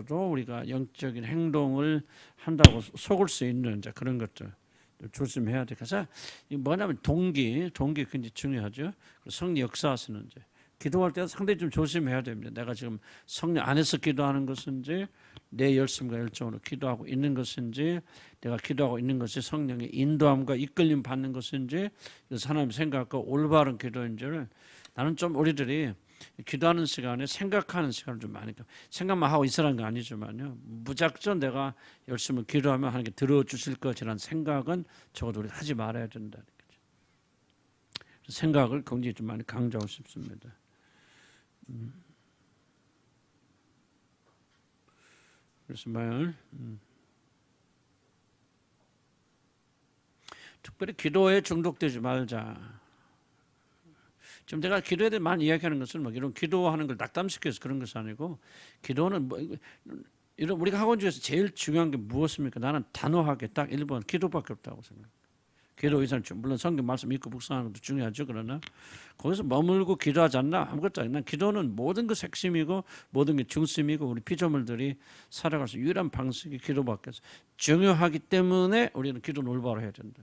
우리가 영적인 행동을 한다고 속을 수 있는 이제 그런 것들 조심해야 돼. 그래서 뭐냐면 동기 굉장히 중요하죠. 성령 역사에서는 이제 기도할 때 상당히 좀 조심해야 됩니다. 내가 지금 성령 안에서 기도하는 것인지 내 열심과 열정으로 기도하고 있는 것인지 내가 기도하고 있는 것이 성령의 인도함과 이끌림 받는 것인지 그래서 하나님 생각과 올바른 기도인지를 나는 좀 우리들이 기도하는 시간에 생각하는 시간을 좀 많이 생각만 하고 있으라는 거 아니지만요. 무작정 내가 열심히 기도하면 하나님께 들어주실 것이라는 생각은 적어도 우리 하지 말아야 된다는 거죠. 생각을 굉장히 좀 많이 강조하고 싶습니다. 그래서 말 특별히 기도에 중독되지 말자. 지금 제가 기도에 대해 많이 이야기하는 것은 뭐 이런 기도하는 걸 낙담시켜서 그런 것이 아니고 기도는 뭐 이런 우리가 학원 중에서 제일 중요한 게 무엇입니까? 나는 단호하게 딱 1번 기도밖에 없다고 생각해요. 기도 이상 물론 성경 말씀 읽고 묵상하는 것도 중요하죠. 그러나 거기서 머물고 기도하지 않나 아무것도 아니라 기도는 모든 것 핵심이고 모든 게 중심이고 우리 피조물들이 살아갈 수 유일한 방식이 기도밖에 없어요. 중요하기 때문에 우리는 기도는 올바로 해야 된다.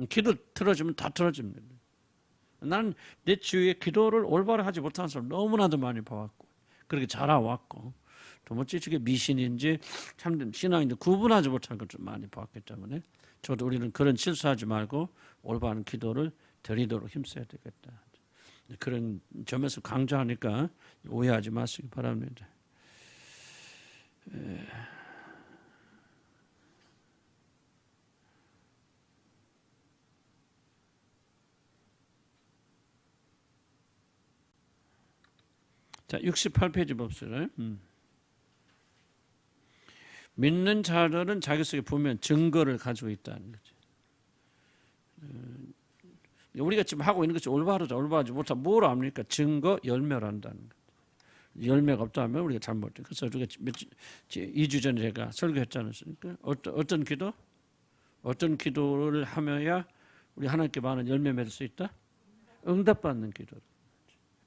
기도 틀어지면 다 틀어집니다. 나는 내 주위에 기도를 올바로 하지 못하는 사람 너무나도 많이 봐왔고 그렇게 자라왔고 또 뭐지 저게 미신인지 참된 신앙인지 구분하지 못하는 걸 좀 많이 봤기 때문에 저도 우리는 그런 실수하지 말고 올바른 기도를 드리도록 힘써야 되겠다. 그런 점에서 강조하니까 오해하지 마시기 바랍니다. 자, 68페이지 봅시다. 믿는 자들은 자기 속에 보면 증거를 가지고 있다는 거죠. 우리가 지금 하고 있는 것이 올바르지 못하면 뭘 압니까? 증거 열매란다는 거죠. 열매가 없다면 우리가 잘못해. 그래서 우리가 2주 전에 제가 설교했지 않았습니까? 어떤 기도? 어떤 기도를 하며야 우리 하나님께 많은 열매 맺을 수 있다? 응답받는 기도.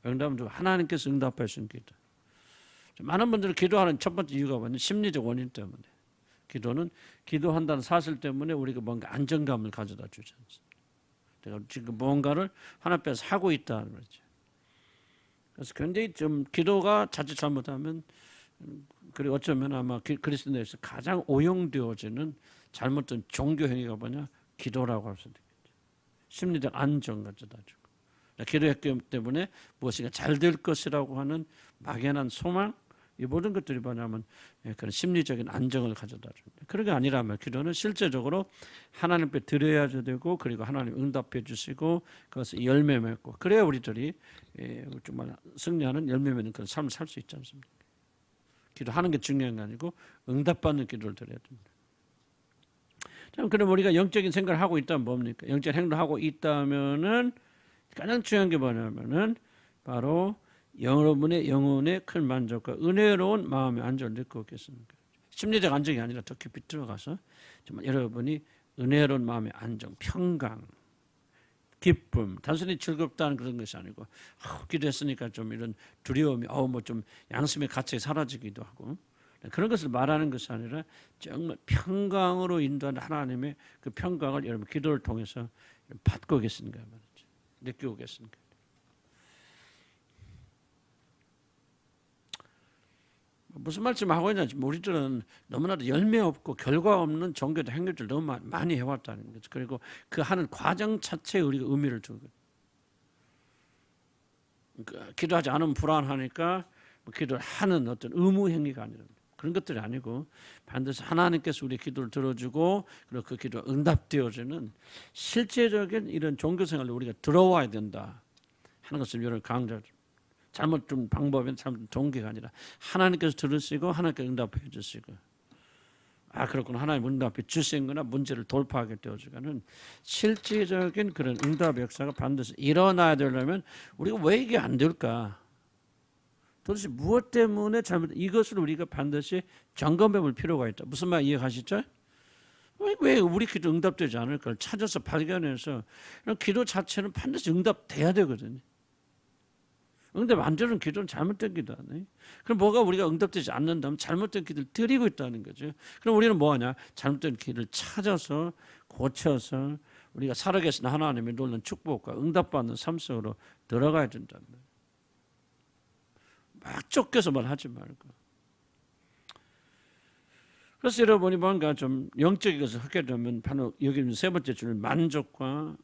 응답은 하나님께서 응답하신 기도. 많은 분들이 기도하는 첫 번째 이유가 뭐냐? 심리적 원인 때문에. 기도는 기도한다는 사실 때문에 우리가 뭔가 안정감을 가져다 주지 않습니다. 내가 지금 뭔가를 하나님 앞에서 하고 있다는 거죠. 그래서 굉장히 좀 기도가 자칫 잘못하면 그리고 어쩌면 아마 그리스도인에서 가장 오용되어지는 잘못된 종교 행위가 뭐냐? 기도라고 할 수도 있겠죠. 심리적 안정 가져다 주고. 기도했기 때문에 무엇인가 잘 될 것이라고 하는 막연한 소망 이 모든 것들이 뭐냐면 그런 심리적인 안정을 가져다 줍니다. 그런 게 아니라면 기도는 실제적으로 하나님 앞에 드려야 되고 그리고 하나님 응답해 주시고 그것을 열매 맺고 그래야 우리들이 정말 승리하는 열매 맺는 그런 삶을 살 수 있지 않습니까? 기도하는 게 중요한 게 아니고 응답받는 기도를 드려야 됩니다. 자, 그럼 우리가 영적인 생각을 하고 있다면 뭡니까? 영적인 행동을 하고 있다면은 가장 중요한 게 뭐냐면은 바로 여러분의 영혼의 큰 만족과 은혜로운 마음의 안정을 느끼고 있겠습니까? 심리적 안정이 아니라 더 깊이 들어가서 정말 여러분이 은혜로운 마음의 안정, 평강, 기쁨, 단순히 즐겁다는 그런 것이 아니고 기도했으니까 좀 이런 두려움이 뭐 좀 양심의 가책이 사라지기도 하고 그런 것을 말하는 것이 아니라 정말 평강으로 인도하는 하나님의 그 평강을 여러분 기도를 통해서 받고 계신가 말이죠. 느끼고 계십니까? 무슨 말씀하고 있냐? 우리들은 너무나도 열매 없고 결과 없는 종교적 행위를 너무 많이 해왔다는 거죠. 그리고 그 하는 과정 자체에 우리가 의미를 두고 기도하지 않으면 불안하니까 기도를 하는 어떤 의무 행위가 아니라 그런 것들이 아니고 반드시 하나님께서 우리 기도를 들어주고 그리고 그 기도가 응답되어지는 실제적인 이런 종교생활에 우리가 들어와야 된다 하는 것을 여러분 강조하죠. 잘못 좀 방법은 잘못 동기가 아니라 하나님께서 들으시고 하나님께서 응답해 주시고 그렇구나 하나님 응답해 주시거나 문제를 돌파하게 되어지는 실질적인 그런 응답 역사가 반드시 일어나야 되려면 우리가 왜 이게 안 될까? 도대체 무엇 때문에 이것을 우리가 반드시 점검해 볼 필요가 있다. 무슨 말 이해가시죠? 왜 우리 기도 응답되지 않을까를 찾아서 발견해서 기도 자체는 반드시 응답돼야 되거든요. 응답 안 되는 기도는 잘못된 기도 아니에요. 그럼 뭐가 우리가 응답되지 않는다면 잘못된 기도를 드리고 있다는 거죠. 그럼 우리는 뭐하냐? 잘못된 길을 찾아서 고쳐서 우리가 살아계신 하나님의 놀라운 축복과 응답받는 삶 속으로 들어가야 된단 말이에요. 막 쫓겨서만 하지 말고. 그래서 여러분이 뭔가 좀 영적인 것을 하게 되면 바로 여기 있는 세 번째 줄 만족과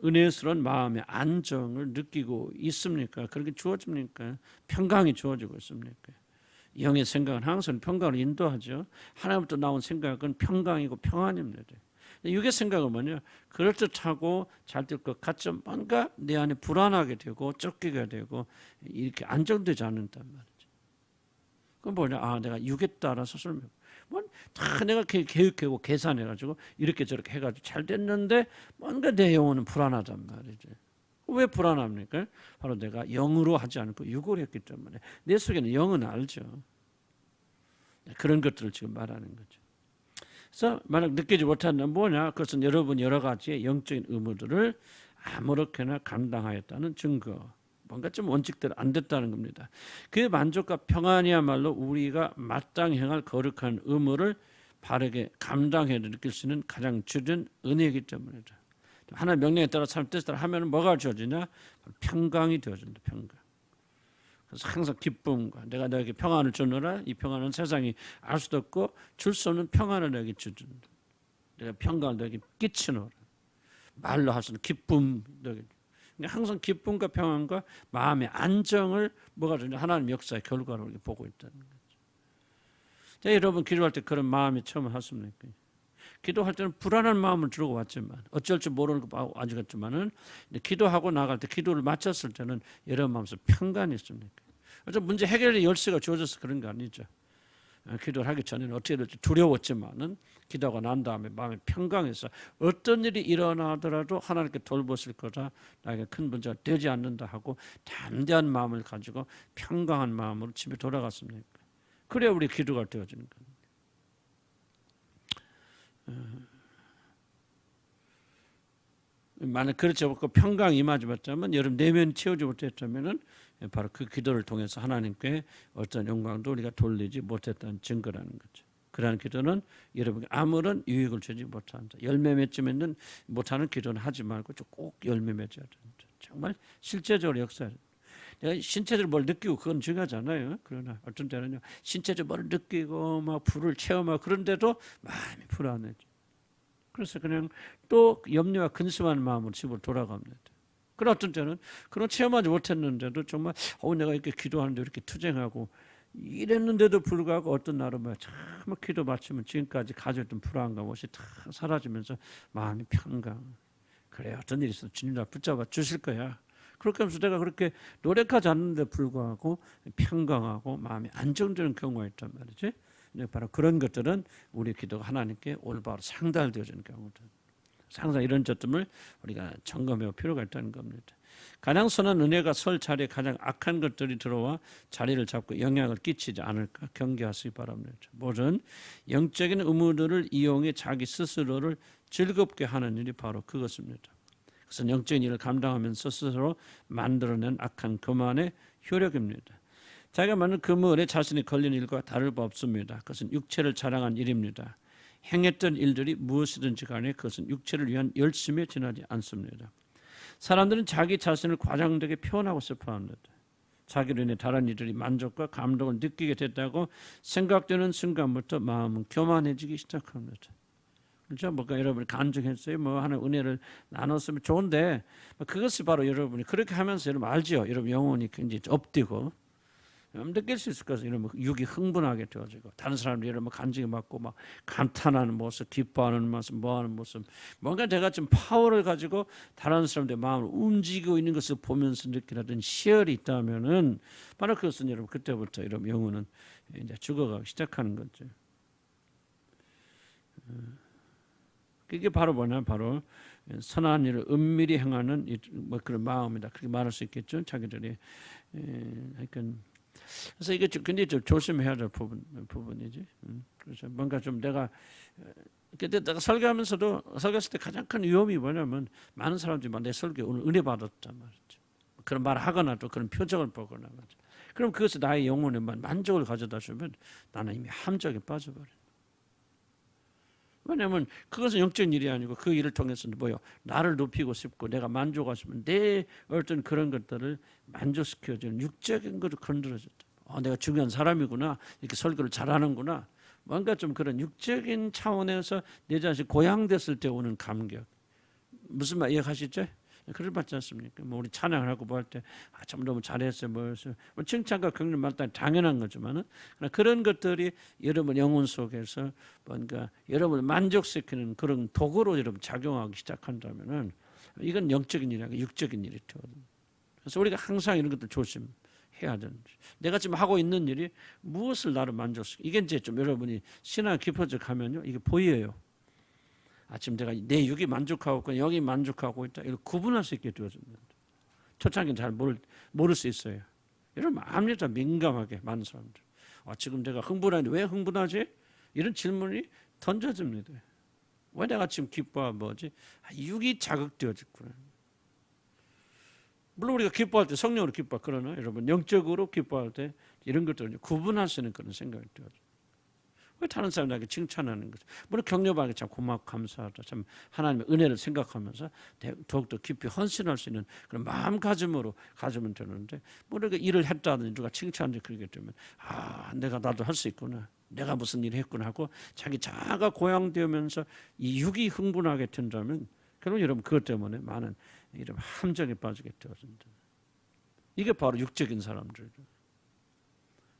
은혜스러운 마음의 안정을 느끼고 있습니까? 그렇게 주어집니까? 평강이 주어지고 있습니까? 영의 생각은 항상 평강을 인도하죠. 하나님부터 나온 생각은 평강이고 평안입니다. 육의 생각은 뭐냐? 그럴듯하고 잘 될 것 같지만 뭔가 내 안에 불안하게 되고 쫓기게 되고 이렇게 안정되지 않는단 말이죠. 그건 뭐냐? 아, 내가 육에 따라서 다 내가 계획하고 계산해가지고 이렇게 저렇게 해가지고 잘 됐는데 뭔가 내 영혼은 불안하단 말이죠. 왜 불안합니까? 바로 내가 영으로 하지 않고 육으로 했기 때문에 내 속에는 영은 알죠. 그런 것들을 지금 말하는 거죠. 그래서 만약 느끼지 못한다면 뭐냐? 그것은 여러분 여러 가지의 영적인 의무들을 아무렇게나 감당하였다는 증거. 뭔가 좀 원칙대로 안 됐다는 겁니다. 그 만족과 평안이야말로 우리가 마땅히 행할 거룩한 의무를 바르게 감당해 느낄 수 있는 가장 주된 은혜이기 때문이다. 하나의 명령에 따라 삶 뜻에 따라 하면 뭐가 주어지냐? 평강이 되어진다. 평강. 그래서 항상 기쁨과 내가 너에게 평안을 주노라. 이 평안은 세상이 알 수도 없고 줄 수 없는 평안을 너에게 주준다. 내가 평강을 너에게 끼치노라. 말로 할 수 없는 기쁨 너에게. 항상 기쁨과 평안과 마음의 안정을 뭐가 되냐? 하나님 역사의 결과로 이렇게 보고 있다는 거죠. 자, 여러분 기도할 때 그런 마음이 처음 하십니까? 기도할 때는 불안한 마음을 들고 왔지만 어쩔 줄 모르는 거 아니겠지만은 기도하고 나갈 때 기도를 마쳤을 때는 여러분 마음에서 평강이 있습니까? 어떤 문제 해결의 열쇠가 주어져서 그런 거 아니죠. 기도를 하기 전에는 어떻게 될지 두려웠지만은 기도하고 난 다음에 마음이 평강해서 어떤 일이 일어나더라도 하나님께 돌보실 거다. 나에게 큰 문제가 되지 않는다 하고 담대한 마음을 가지고 평강한 마음으로 집에 돌아갔습니까? 그래야 우리 기도가 되어지는 겁니다. 만약 그렇지 않고 평강이 임하지 못하면 여러분 내면이 채우지 못했다면은 바로 그 기도를 통해서 하나님께 어떤 영광도 우리가 돌리지 못했다는 증거라는 거죠. 그러한 기도는 여러분께 아무런 유익을 주지 못한다. 열매 맺지 못하는 기도는 하지 말고 꼭 열매 맺어야 된다. 정말 실제적으로 역사해야 된다. 내가 신체적으로 뭘 느끼고 그건 중요하잖아요. 그러나 어떤 때는요 신체적으로 뭘 느끼고 막 불을 체험하고 그런데도 마음이 불안해져. 그래서 그냥 또 염려와 근심하는 마음으로 집으로 돌아갑니다. 그런 어떤 때는 그런 체험하지 못했는데도 정말 내가 이렇게 기도하는데 이렇게 투쟁하고 이랬는데도 불구하고 어떤 날은 정말 기도 마치면 지금까지 가졌던 불안감 없이 다 사라지면서 마음이 평강. 그래 어떤 일이 있어도 주님 나 붙잡아 주실 거야. 그렇게 하면서 내가 그렇게 노력하지 않는데 불구하고 평강하고 마음이 안정되는 경우가 있단 말이지. 바로 그런 것들은 우리 기도가 하나님께 올바로 상달되어지는 경우들. 항상 이런 점을 우리가 점검해볼 필요가 있다는 겁니다. 가장 선한 은혜가 설 자리에 가장 악한 것들이 들어와 자리를 잡고 영향을 끼치지 않을까 경계하시기 바랍니다. 모든 영적인 의무들을 이용해 자기 스스로를 즐겁게 하는 일이 바로 그것입니다. 그것은 영적인 일을 감당하면서 스스로 만들어낸 악한 교만의 효력입니다. 자기가 만든 그물에 자신이 걸린 일과 다를 바 없습니다. 그것은 육체를 자랑한 일입니다. 행했던 일들이 무엇이든지 간에 그것은 육체를 위한 열심에 지나지 않습니다. 사람들은 자기 자신을 과장되게 표현하고 싶어 합니다. 자기로 인해 다른 이들이 만족과 감동을 느끼게 됐다고 생각되는 순간부터 마음은 교만해지기 시작합니다. 그렇죠? 뭔가 여러분이 간증했어요. 하는 은혜를 나눴으면 좋은데 그것이 바로 여러분이 그렇게 하면서 여러분 알죠? 여러분 영혼이 굉장히 업되고 느낄 수 있을 것을 이러면 육이 흥분하게 되어지고 다른 사람들이 이러면 간증이 맞고 막 감탄하는 모습, 기뻐하는 모습, 뭐하는 모습, 뭔가 내가 좀 파워를 가지고 다른 사람들의 마음을 움직이고 있는 것을 보면서 느끼는 희열이 있다면은 바로 그것은 여러분 그때부터 여러분 영혼은 이제 죽어가기 시작하는 거죠. 이게 바로 뭐냐, 바로 선한 일을 은밀히 행하는 그런 마음이다. 그렇게 말할 수 있겠죠. 자기들이 그러니까. 그래서 이게 굉장히 좀 조심해야 될 부분이지. 그래서 뭔가 좀 내가 설교하면서도 설교했을 때 가장 큰 위험이 뭐냐면 많은 사람들이 내 설교 오늘 은혜 받았단 말이죠. 그런 말을 하거나 또 그런 표정을 보거나 말이죠. 그럼 그것이 나의 영혼에 만족을 가져다 주면 나는 이미 함정에 빠져버려요. 왜냐하면 그것은 영적인 일이 아니고 그 일을 통해서 뭐요? 나를 높이고 싶고 내가 만족하고 싶으면 내 어떤 그런 것들을 만족시켜주는 육적인 것을 건드려줬다. 내가 중요한 사람이구나. 이렇게 설교를 잘하는구나. 뭔가 좀 그런 육적인 차원에서 내 자신이 고양됐을 때 오는 감격. 무슨 말 이해하시죠? 그럴 받지 않습니까? 뭐 우리 찬양을 하고 뭐 할 때 참 너무 잘했어요. 뭐 칭찬과 격려 말단 당연한 거지만은 그런 것들이 여러분 영혼 속에서 뭔가 여러분을 만족시키는 그런 도구로 여러분 작용하기 시작한다면은 이건 영적인 일이 아니라 육적인 일이 되거든요. 그래서 우리가 항상 이런 것들 조심해야 되는 거죠. 내가 지금 하고 있는 일이 무엇을 나를 만족시키? 이게 이제 좀 여러분이 신앙 깊어져 가면요, 이게 보여요. 지금 내가 내 육이 만족하고 있고 영이 만족하고 있다. 이걸 구분할 수 있게 되어집니다. 초창기는 잘 모를 수 있어요. 이런 압니다. 민감하게 많은 사람들. 지금 내가 흥분하는데 왜 흥분하지? 이런 질문이 던져집니다. 왜 내가 지금 기뻐하면 뭐지? 육이 자극되어졌구나. 물론 우리가 기뻐할 때 성령으로 기뻐 그러나 여러분 영적으로 기뻐할 때 이런 것들을 구분할 수 있는 그런 생각이 되어져. 왜 다른 사람들에게 칭찬하는 거죠? 물론 격려받는 게 참 고맙고 감사하다. 참 하나님의 은혜를 생각하면서 더욱더 깊이 헌신할 수 있는 그런 마음가짐으로 가지면 되는데 뭐 이렇게 일을 했다든지 누가 칭찬하는지 그러게 되면 내가 나도 할 수 있구나. 내가 무슨 일을 했구나 하고 자기 자아가 고양되면서 이 육이 흥분하게 된다면 결국 여러분 그것 때문에 많은 이런 함정에 빠지게 되어진다. 이게 바로 육적인 사람들이죠.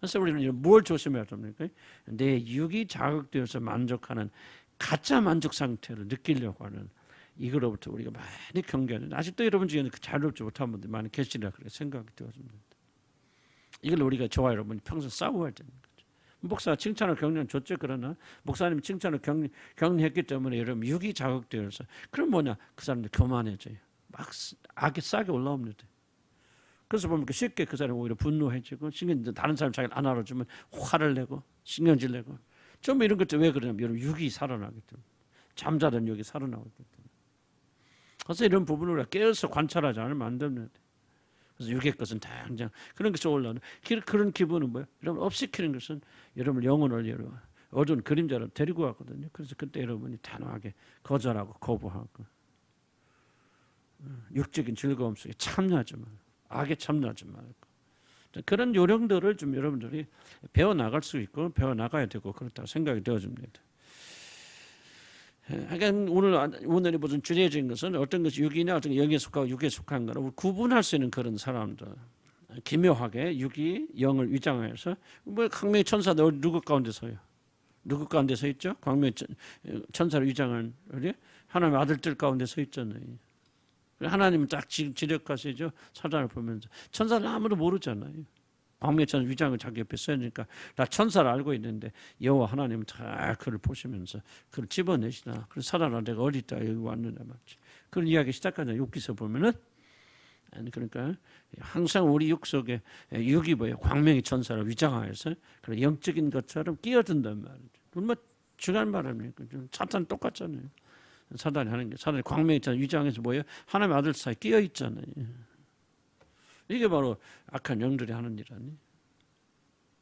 그래서 우리는 뭘 조심해야 됩니까? 내 육이 자극되어서 만족하는 가짜 만족 상태를 느끼려고 하는 이거로부터 우리가 많이 경계하는 아직도 여러분 중에는 자유롭지 못한 분들이 많이 계시리라 그렇게 생각이 되어집니다. 이걸 우리가 저와 여러분이 평생 싸워야 되는 거죠. 목사가 칭찬을 격려는 좋죠. 그러나 목사님이 칭찬을 격려했기 때문에 여러분 육이 자극되어서 그럼 뭐냐? 그 사람들 교만해져요. 막 악이 싸게 올라옵니다. 그래서 보면 쉽게 그 사람이 오히려 분노해지고 다른 사람 자기를 안 알아주면 화를 내고 신경질 내고 좀 이런 것들 왜 그러냐면 여러분 육이 살아나기 때문에 잠자던 육이 살아나기 때문에 그래서 이런 부분을 우리가 깨어서 관찰하지 않으면 안 됩니다. 그래서 육의 것은 당장 그런 것이 올라오는 그런 기분은 뭐예요? 여러분 업시키는 것은 여러분 영혼을 여러분 어두운 그림자로 데리고 왔거든요. 그래서 그때 여러분이 단호하게 거절하고 거부하고 육적인 즐거움 속에 참여하지 말고 악에 참여하지 말고 그런 요령들을 좀 여러분들이 배워나갈 수 있고 배워나가야 되고 그렇다고 생각이 되어집니다. 하여간 오늘이 무슨 주제적인 것은 어떤 것이 육이냐 어떤 것이 영에 속하고 육에 속한 거를 구분할 수 있는 그런 사람들 기묘하게 육이 영을 위장해서 뭐 광명의 천사 누구 가운데 서요? 누구 가운데 서 있죠? 광명의 천사를 위장한 하나님의 아들들 가운데 서 있잖아요. 하나님은 딱 지력하시죠. 사단을 보면서 천사는 아무도 모르잖아요. 광명의 천사 위장을 자기 옆에 써니까 나 천사를 알고 있는데 여호와 하나님은 다 그를 보시면서 그를 집어내시나. 그래서 사단아 내가 어디 있다 여기 왔느냐 말이지. 그런 이야기 시작하자. 욥기서 보면은 그러니까 항상 우리 육 속에 육이 뭐예요? 광명의 천사를 위장하여서 그런 영적인 것처럼 끼어든단 말이죠. 얼마나 중요한 말 아닙니까? 사탄 똑같잖아요. 사단이 하는 게 사단이 광명의 천사 위장해서 뭐예요? 하나님의 아들 사이에 끼어 있잖아요. 이게 바로 악한 영들이 하는 일 아니에요.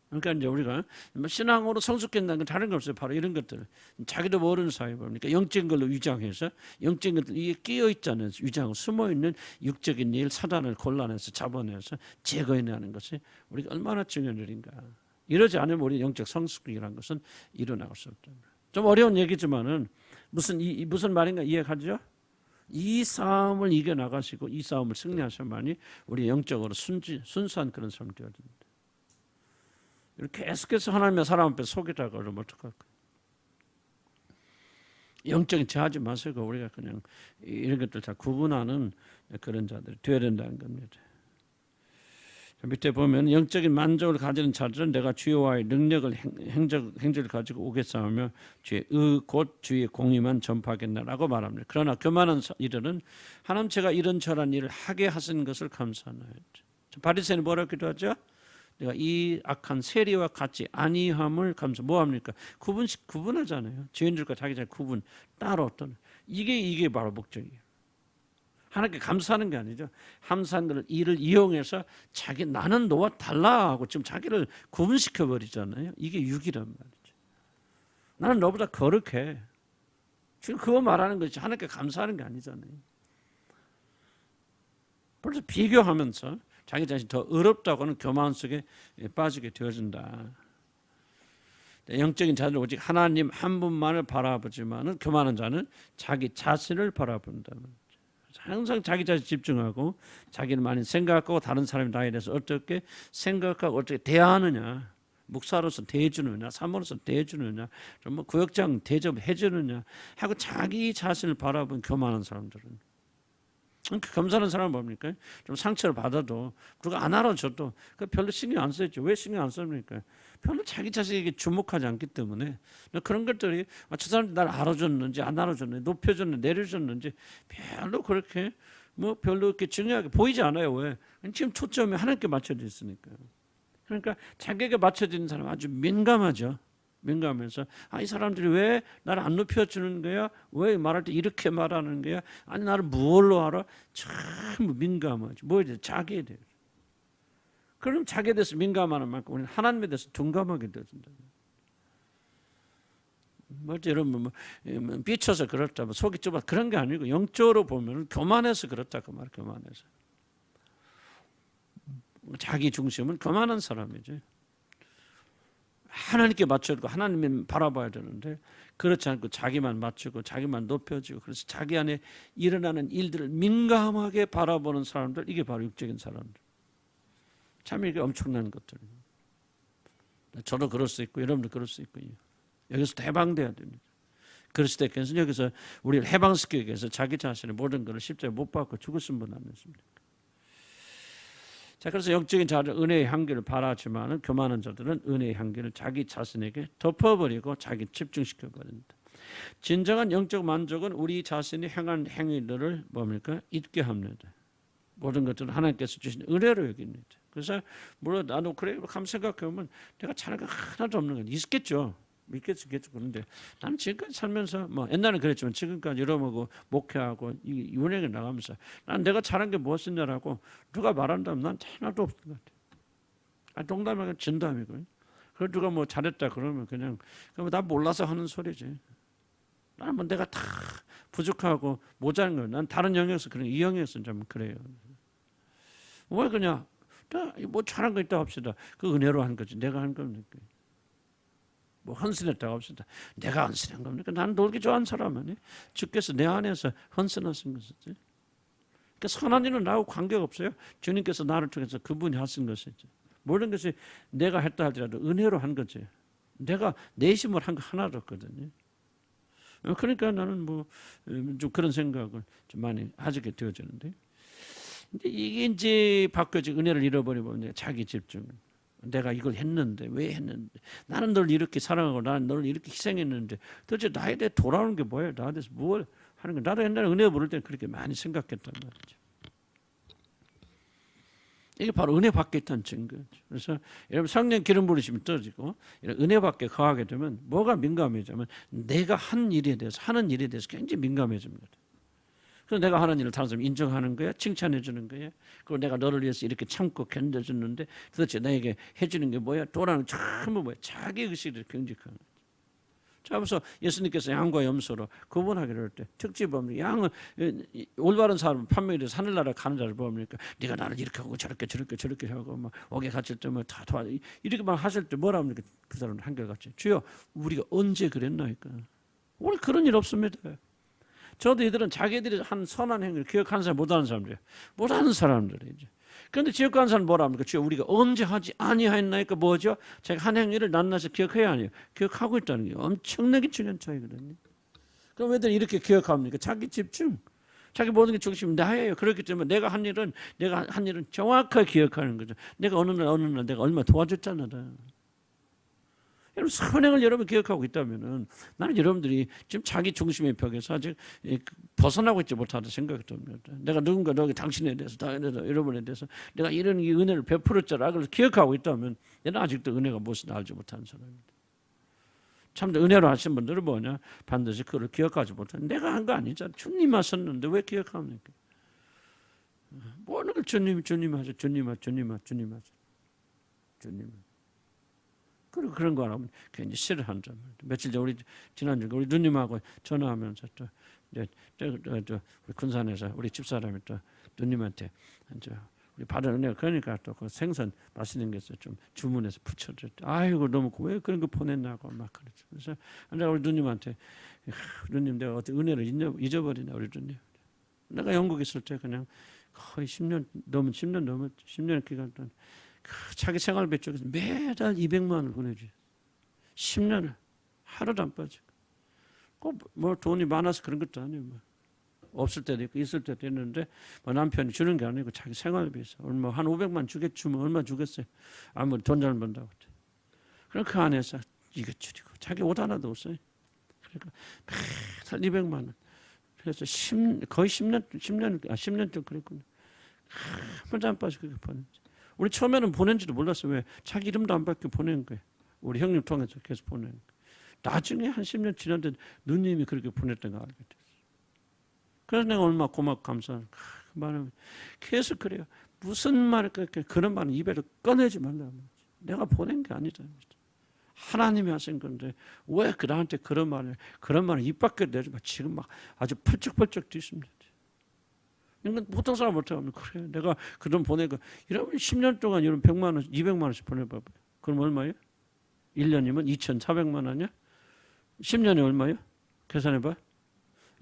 그러니까 이제 우리가 신앙으로 성숙했다는 건 다른 거 없어요. 바로 이런 것들. 자기도 모르는 사이 뭡니까? 영적인 걸로 위장해서 영적인 것들 이게 끼어 있잖아요. 위장 숨어 있는 육적인 일, 사단을 골라내서 잡아내서 제거해내는 것이 우리가 얼마나 중요한 일인가. 이러지 않으면 우리 영적 성숙이라는 것은 일어나갈 수 없다. 좀 어려운 얘기지만은 무슨 말인가 이해하죠? 이 싸움을 이겨 나가시고 이 싸움을 승리하셔야만이 우리 영적으로 순수한 그런 사람이 되어야 됩니다. 이렇게 계속해서 하나님의 사람 앞에 속이다가 그러면 어떡할까요? 영적인 제하지 마세요. 우리가 그냥 이런 것들 다 구분하는 그런 자들이 되어야 된다는 겁니다. 밑에 보면 영적인 만족을 가지는 자들은 내가 주여와의 능력을 행적을 가지고 오겠사오며 주의 곧 주의 공의만 전파하겠나라고 말합니다. 그러나 교만한 이들은 하나님 제가 이런저런 일을 하게 하신 것을 감사하나요. 바리새인은 뭐라고 기도하죠? 내가 이 악한 세리와 같이 아니함을 뭐합니까? 구분하잖아요. 죄인들과 자기 자기 구분 따로 어떤 이게 바로 목적이에요. 하나님께 감사하는 게 아니죠. 감사한 일을 이용해서 나는 너와 달라 하고 지금 자기를 구분시켜 버리잖아요. 이게 육이란 말이죠. 나는 너보다 거룩해. 지금 그거 말하는 거지. 하나님께 감사하는 게 아니잖아요. 벌써 비교하면서 자기 자신이 더 어렵다고 하는 교만 속에 빠지게 되어진다. 영적인 자는 오직 하나님 한 분만을 바라보지만은 교만한 자는 자기 자신을 바라본다. 항상 자기 자신 집중하고 자기는 많이 생각하고 다른 사람이 나에 대해서 어떻게 생각하고 어떻게 대하느냐, 목사로서 대해주느냐, 사모로서 대해주느냐, 좀 구역장 대접해주느냐 하고 자기 자신을 바라본 교만한 사람들은, 겸손한 사람은 뭡니까? 좀 상처를 받아도 누가 안 알아줘도 별로 신경 안 쓰죠. 왜 신경 안 씁니까? 별로 자기 자신에게 주목하지 않기 때문에. 그런 것들이 저 사람이 날 알아줬는지 안 알아줬는지 높여줬는지 내려줬는지 별로 그렇게 별로 이렇게 중요하게 보이지 않아요. 왜? 지금 초점이 하나님께 맞춰져 있으니까요. 그러니까 자기에게 맞춰지는 사람은 아주 민감하죠. 민감해서 이 사람들이 왜 나를 안 높여주는 거야? 왜 말할 때 이렇게 말하는 거야? 아니 나를 무엇로 알아? 참 민감하죠. 뭐에 대해서? 자기에 대해서. 그럼 자기에 대해서 민감하는 만큼 우리는 하나님에 대해서 둔감하게 되어진다. 여러분 삐쳐서 그렇다, 속이 좁아 그런 게 아니고 영적으로 보면 교만해서 그렇다 그 말. 교만해서 자기 중심은 교만한 사람이죠. 하나님께 맞춰주고 하나님을 바라봐야 되는데 그렇지 않고 자기만 맞추고 자기만 높여주고 그래서 자기 안에 일어나는 일들을 민감하게 바라보는 사람들, 이게 바로 육적인 사람들. 참 이게 엄청난 것들이에요. 저도 그럴 수 있고 여러분도 그럴 수 있고요. 여기서 해방돼야 됩니다. 그랬을 때 그래서 여기서 우리를 해방시키기 위해서 자기 자신의 모든 것을 십자가에 못 박고 죽으신 분 아니었습니까? 자, 그래서 영적인 자들 은혜의 향기를 바라지만은 교만한 자들은 은혜의 향기를 자기 자신에게 덮어버리고 자기 집중시켜 버린다. 진정한 영적 만족은 우리 자신이 행한 행위들을 뭡니까? 잊게 합니다. 모든 것들은 하나님께서 주신 은혜로 여깁니다. 그래서 물론 나도 그래 한번 생각해 보면 내가 잘한 거 하나도 없는 건 있겠죠. 믿겠겠죠. 그런데 나는 지금까지 살면서 옛날에는 그랬지만 지금까지 이러고 목회하고 이 은행에 나가면서 난 내가 잘한 게 무엇이냐라고 누가 말한다면 난 하나도 없는 것 같아. 농담이고 진담이고. 그걸 누가 잘했다 그러면 그냥 나 몰라서 하는 소리지. 나는 내가 다 부족하고 모자란 거예요. 난 다른 영역에서 그런 이 영역에서 좀 그래요. 왜 그냥 잘한 거 있다 합시다. 그 은혜로 한 거지. 내가 한 겁니까? 헌신했다고 합시다. 내가 헌신한 겁니까? 나는 놀기 좋아하는 사람 아니에요. 주께서 내 안에서 헌신하신 것이지. 그러니까 선한 일은 나하고 관계가 없어요. 주님께서 나를 통해서 그분이 하신 것이지. 모든 것이 내가 했다 할지라도 은혜로 한 거지. 내가 내심으로 한 거 하나도 없거든요. 그러니까 나는 좀 그런 생각을 좀 많이 하게 되어지는데. 근데 이게 이제 바뀌어지고 은혜를 잃어버리면 자기 집중. 내가 이걸 했는데 왜 했는데 나는 널 이렇게 사랑하고 나는 널 이렇게 희생했는데 도대체 나에 대해 돌아오는 게 뭐예요? 나에 대해서 뭘 하는 거야? 나도 옛날에 은혜 부를 때는 그렇게 많이 생각했단 말이죠. 이게 바로 은혜 받게 있다는 증거죠. 그래서 여러분 성령 기름 부으시면 떨어지고 은혜 받게 거하게 되면 뭐가 민감해지면 내가 한 일에 대해서 하는 일에 대해서 굉장히 민감해집니다. 그래서 내가 하는 일을 다른 사람이 인정하는 거야, 칭찬해 주는 거야. 그리고 내가 너를 위해서 이렇게 참고 견뎌줬는데 도대체 나에게 해주는 게 뭐야? 돌아는 전부 뭐야? 자기 의식을 경직하는 거야. 자, 그래서 예수님께서 양과 염소로 구분하기로 할 때 특집 보면 양은 올바른 사람 판명이 돼서 하늘나라 가는 자를 보니까 네가 나를 이렇게 하고 저렇게 하고 막 옥에 갇힐 때 다 도와 이렇게만 하실 때 뭐라 합니까? 그 사람은 한결같이 주여 우리가 언제 그랬나이까? 오늘 그런 일 없습니다. 저도 이들은 자기들이 한 선한 행위를 기억하는 사람 못하는 사람들이에요. 못하는 사람들이죠. 그런데 기억하는 사람은 뭐라 합니까? 주여 우리가 언제 하지 아니하였나이까 뭐죠? 자기 한 행위를 낱낱이 기억해야 하네요. 기억하고 있다는 게 엄청나게 중요한 차이거든요. 그럼 왜들 이렇게 기억합니까? 자기 집중. 자기 모든 게 중심이 나예요. 그렇기 때문에 내가 한 일은 정확하게 기억하는 거죠. 내가 어느 날 내가 얼마 도와줬잖아. 여러분 선행을 여러분 기억하고 있다면은 나는 여러분들이 지금 자기 중심의 벽에서 아직 벗어나고 있지 못하다 생각이 듭니다. 내가 누군가 너희 당신에 대해서 여러분에 대해서 내가 이런 이 은혜를 베풀었잖아. 그래서 기억하고 있다면 얘는 아직도 은혜가 무엇인지 알지 못하는 사람입니다. 참 은혜로 하신 분들은 뭐냐? 반드시 그걸 기억하지 못하는 내가 한 거 아니잖아. 주님 하셨는데 왜 기억합니까? 모든 걸 주님 하죠. 주님 하죠. 주님. 그리고 그런 거 안 하면 괜히 싫어한단 말이에요. 며칠 전 지난주에 우리 누님하고 전화하면서 또 우리 군산에서 우리 집사람이 또 누님한테 이제 우리 받은 은혜가 그러니까 또 그 생선 맛있는 게 있어서 좀 주문해서 붙여줬대. 아이고 너무 왜 그런 거 보냈나고 막 그랬죠. 그래서 우리 누님한테 누님 내가 어떻게 은혜를 잊어버리나 우리 누님. 내가 영국에 있을 때 그냥 거의 10년 넘었 10년 기간 동안 자기 생활비 쪽에서 매달 200만 원을 보내줘요. 10년을 하루도 안 빠지고. 꼭 뭐 돈이 많아서 그런 것도 아니에요. 뭐. 없을 때도 있고 있을 때도 있는데 뭐 남편이 주는 게 아니고 자기 생활비에서 얼마 한 500만 주겠주면 얼마 주겠어요. 아무리 돈 잘 번다고. 그럼 그 안에서 이것 줄이고 자기 옷 하나도 없어요. 그러니까 매달 200만 원. 그래서 거의 10년 좀 그랬군요. 한 번도 안 빠지고 그렇게 보냈지. 우리 처음에는 보낸지도 몰랐어요. 왜? 자기 이름도 안 받고 보낸 거예요. 우리 형님 통해서 계속 보낸 거예요. 나중에 한 10년 지났는데 누님이 그렇게 보냈던 거 알게 됐어요. 그래서 내가 얼마나 고맙고 감사한 그 말은 계속 그래요. 무슨 말을 그런 말은 입에서 꺼내지 말라. 내가 보낸 게 아니다. 하나님이 하신 건데 왜 나한테 그런 말을 입 밖에 내지 마. 지금 막 아주 펄쩍펄쩍 뛰십니다. 그러니까 보통 사람 못하면 그래. 내가 그 돈 보내고 이러면 10년 동안 이런 100만 원, 200만 원씩 보내봐봐. 그럼 얼마예요? 1년이면 2,400만 원이야? 10년에 얼마예요? 계산해봐.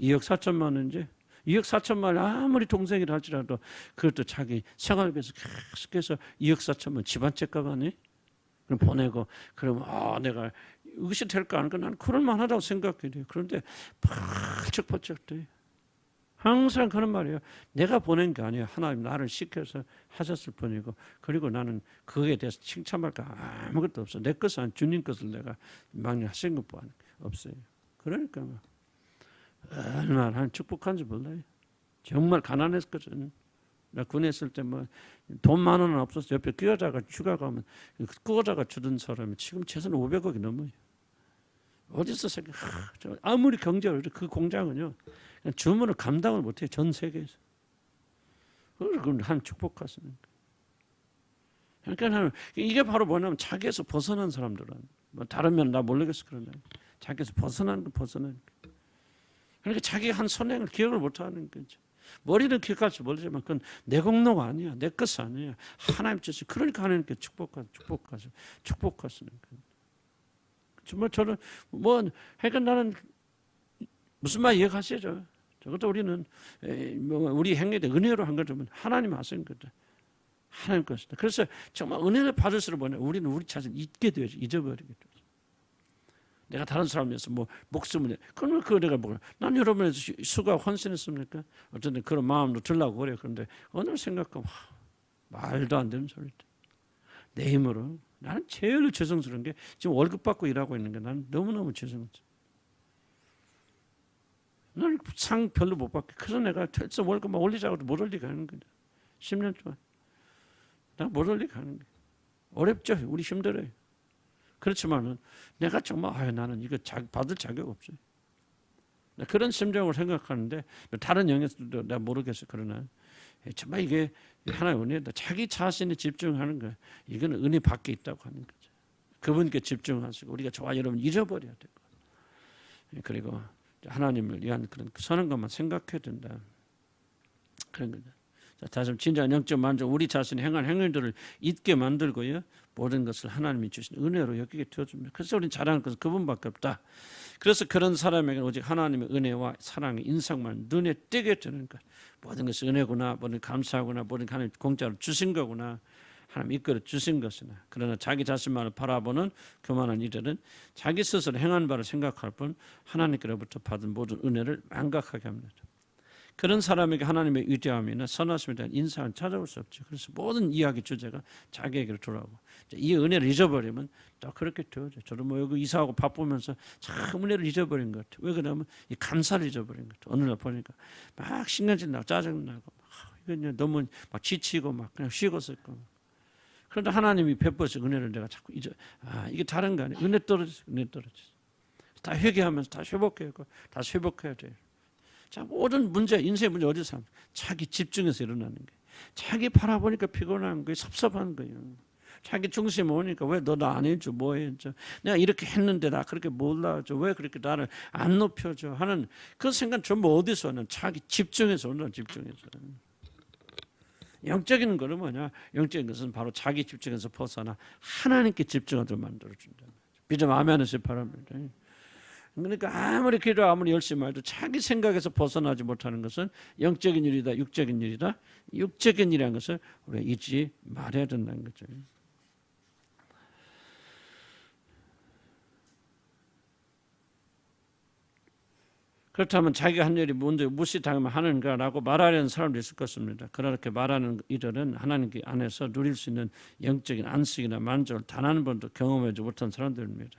2억 4천만 원이지. 2억 4천만 원 아무리 동생이라 할지라도 그것도 자기 생활비에서 계속해서 2억 4천만 원 집안 째값 아니? 그럼 보내고 그러면 내가 이것이 될까 안 할까 나는 그럴만하다고 생각해 돼요. 그런데 펄쩍펄쩍 돼. 항상 그런 말이에요. 내가 보낸 게 아니에요. 하나님 나를 시켜서 하셨을 뿐이고 그리고 나는 그거에 대해서 칭찬할 거 아무것도 없어. 내 것은 아니 주님 것을 내가 망려하신 것뿐 없어요. 그러니까 얼마나 한 축복한지 몰라요. 정말 가난했거든. 나 군에 있을 때 뭐 돈 만 원은 없었어. 옆에 끼어자가 휴가 가면 끼어자가 주던 사람이 지금 재산 500억이 넘어요. 어디서 아무리 경제를 그 공장은요. 주문을 감당을 못해요. 전 세계에서. 그걸 한 축복 같습니다. 그러니까 이게 바로 뭐냐면 자기에서 벗어난 사람들은 뭐 다른 면 나 모르겠어 그러나 자기에서 벗어난 거. 그러니까 자기 한 선행을 기억을 못하는 거죠. 머리는 기억할지 모르지만 그건 내 공로가 아니야. 내 것이 아니야. 하나님 뜻이 그러니까 하나님께 축복하시는 거예요. 정말 저는 그러니까 나는 무슨 말 이해하시죠? 저것도 우리는 우리 행위에 은혜로 한 거지만 하나님 하신 거다. 하나님 것이다. 그래서 정말 은혜를 받을수록 우리는 우리 자신 잊게 되죠. 잊어버리게 되죠. 내가 다른 사람에서 목숨을 그러면 그거 내가 난 여러분의 수가 헌신했습니까? 어쨌든 그런 마음도 들라고 그래요. 그런데 오늘 생각하면 말도 안 되는 소리다. 내 힘으로 나는 제일 죄송스러운 게 지금 월급 받고 일하고 있는 게 나는 너무너무 죄송했어. 나는 상 별로 못 받게. 그래서 내가 철저 월급만 올리자고 해도 못 올리게 하는 거다. 10년 동안. 나 못 올리게 하는 거야. 어렵죠. 우리 힘들어요. 그렇지만은 내가 정말 나는 이거 받을 자격 없어요. 그런 심정을 생각하는데 다른 영역도 내가 모르겠어. 그러나 정말 이게 하나의 은혜다. 자기 자신에 집중하는 거야. 이거는 은혜 밖에 있다고 하는 거죠. 그분께 집중하시고 우리가 저와 여러분 잊어버려야 되고 그리고 하나님을 위한 그런 선한 것만 생각해야 된다. 그런 거죠. 다시 한번 진짜 영적 만족 우리 자신이 행한 행위들을 잊게 만들고요. 모든 것을 하나님이 주신 은혜로 여기게 되어줍니다. 그래서 우리는 자랑할 것은 그분밖에 없다. 그래서 그런 사람에게 오직 하나님의 은혜와 사랑의 인상만 눈에 띄게 되는 것. 모든 것이 은혜구나. 모든 감사하구나. 모든 하나님 공짜로 주신 거구나. 하나님 이끌어 주신 것이나. 그러나 자기 자신만을 바라보는 교만한 이들은 자기 스스로 행한 바를 생각할 뿐 하나님께로부터 받은 모든 은혜를 망각하게 합니다. 그런 사람에게 하나님의 위대함이나 선하심에 대한 인상은 찾아올 수 없죠. 그래서 모든 이야기 주제가 자기에게로 돌아오고 이 은혜를 잊어버리면 또 그렇게 되어져. 저도 여기 이사하고 바쁘면서 참 은혜를 잊어버린 것 같아요. 왜 그러냐면 이 감사를 잊어버린 것 같아요. 어느 날 보니까 막 신경질 나고 짜증 나고 이건 너무 막 지치고 막 그냥 쉬고 있고. 그런데 하나님이 베푸신 은혜를 내가 자꾸 이게 다른 거 아니에요. 은혜 떨어졌어. 다 회개하면서 다시 회복해야 돼요. 자, 모든 문제, 인생의 문제 어디서 합니까? 자기 집중해서 일어나는 거예요. 자기 바라보니까 피곤한 거예요. 섭섭한 거예요. 자기 중심에 오니까 왜 너 나 안 해줘, 뭐 해줘, 내가 이렇게 했는데 나 그렇게 몰라줘, 왜 그렇게 나를 안 높여줘 하는 그 생각 전부 어디서 오는? 자기 집중해서 온다. 집중해서. 영적인 거는 뭐냐? 영적인 것은 바로 자기 집중에서 벗어나 하나님께 집중하도록 만들어준다. 비좀 아멘 하시기 바랍니다. 그러니까 아무리 기도 아무리 열심히 해도 자기 생각에서 벗어나지 못하는 것은 영적인 일이다, 육적인 일이다. 육적인 일이라는 것을 우리가 잊지 말아야 된다는 거죠. 그렇다면 자기가 한 일이 먼저 무시당하면 하는가라고 말하려는 사람도 있을 것입니다. 그렇게 말하는 이들은 하나님 안에서 누릴 수 있는 영적인 안식이나 만족을 단 한 번도 경험하지 못한 사람들입니다.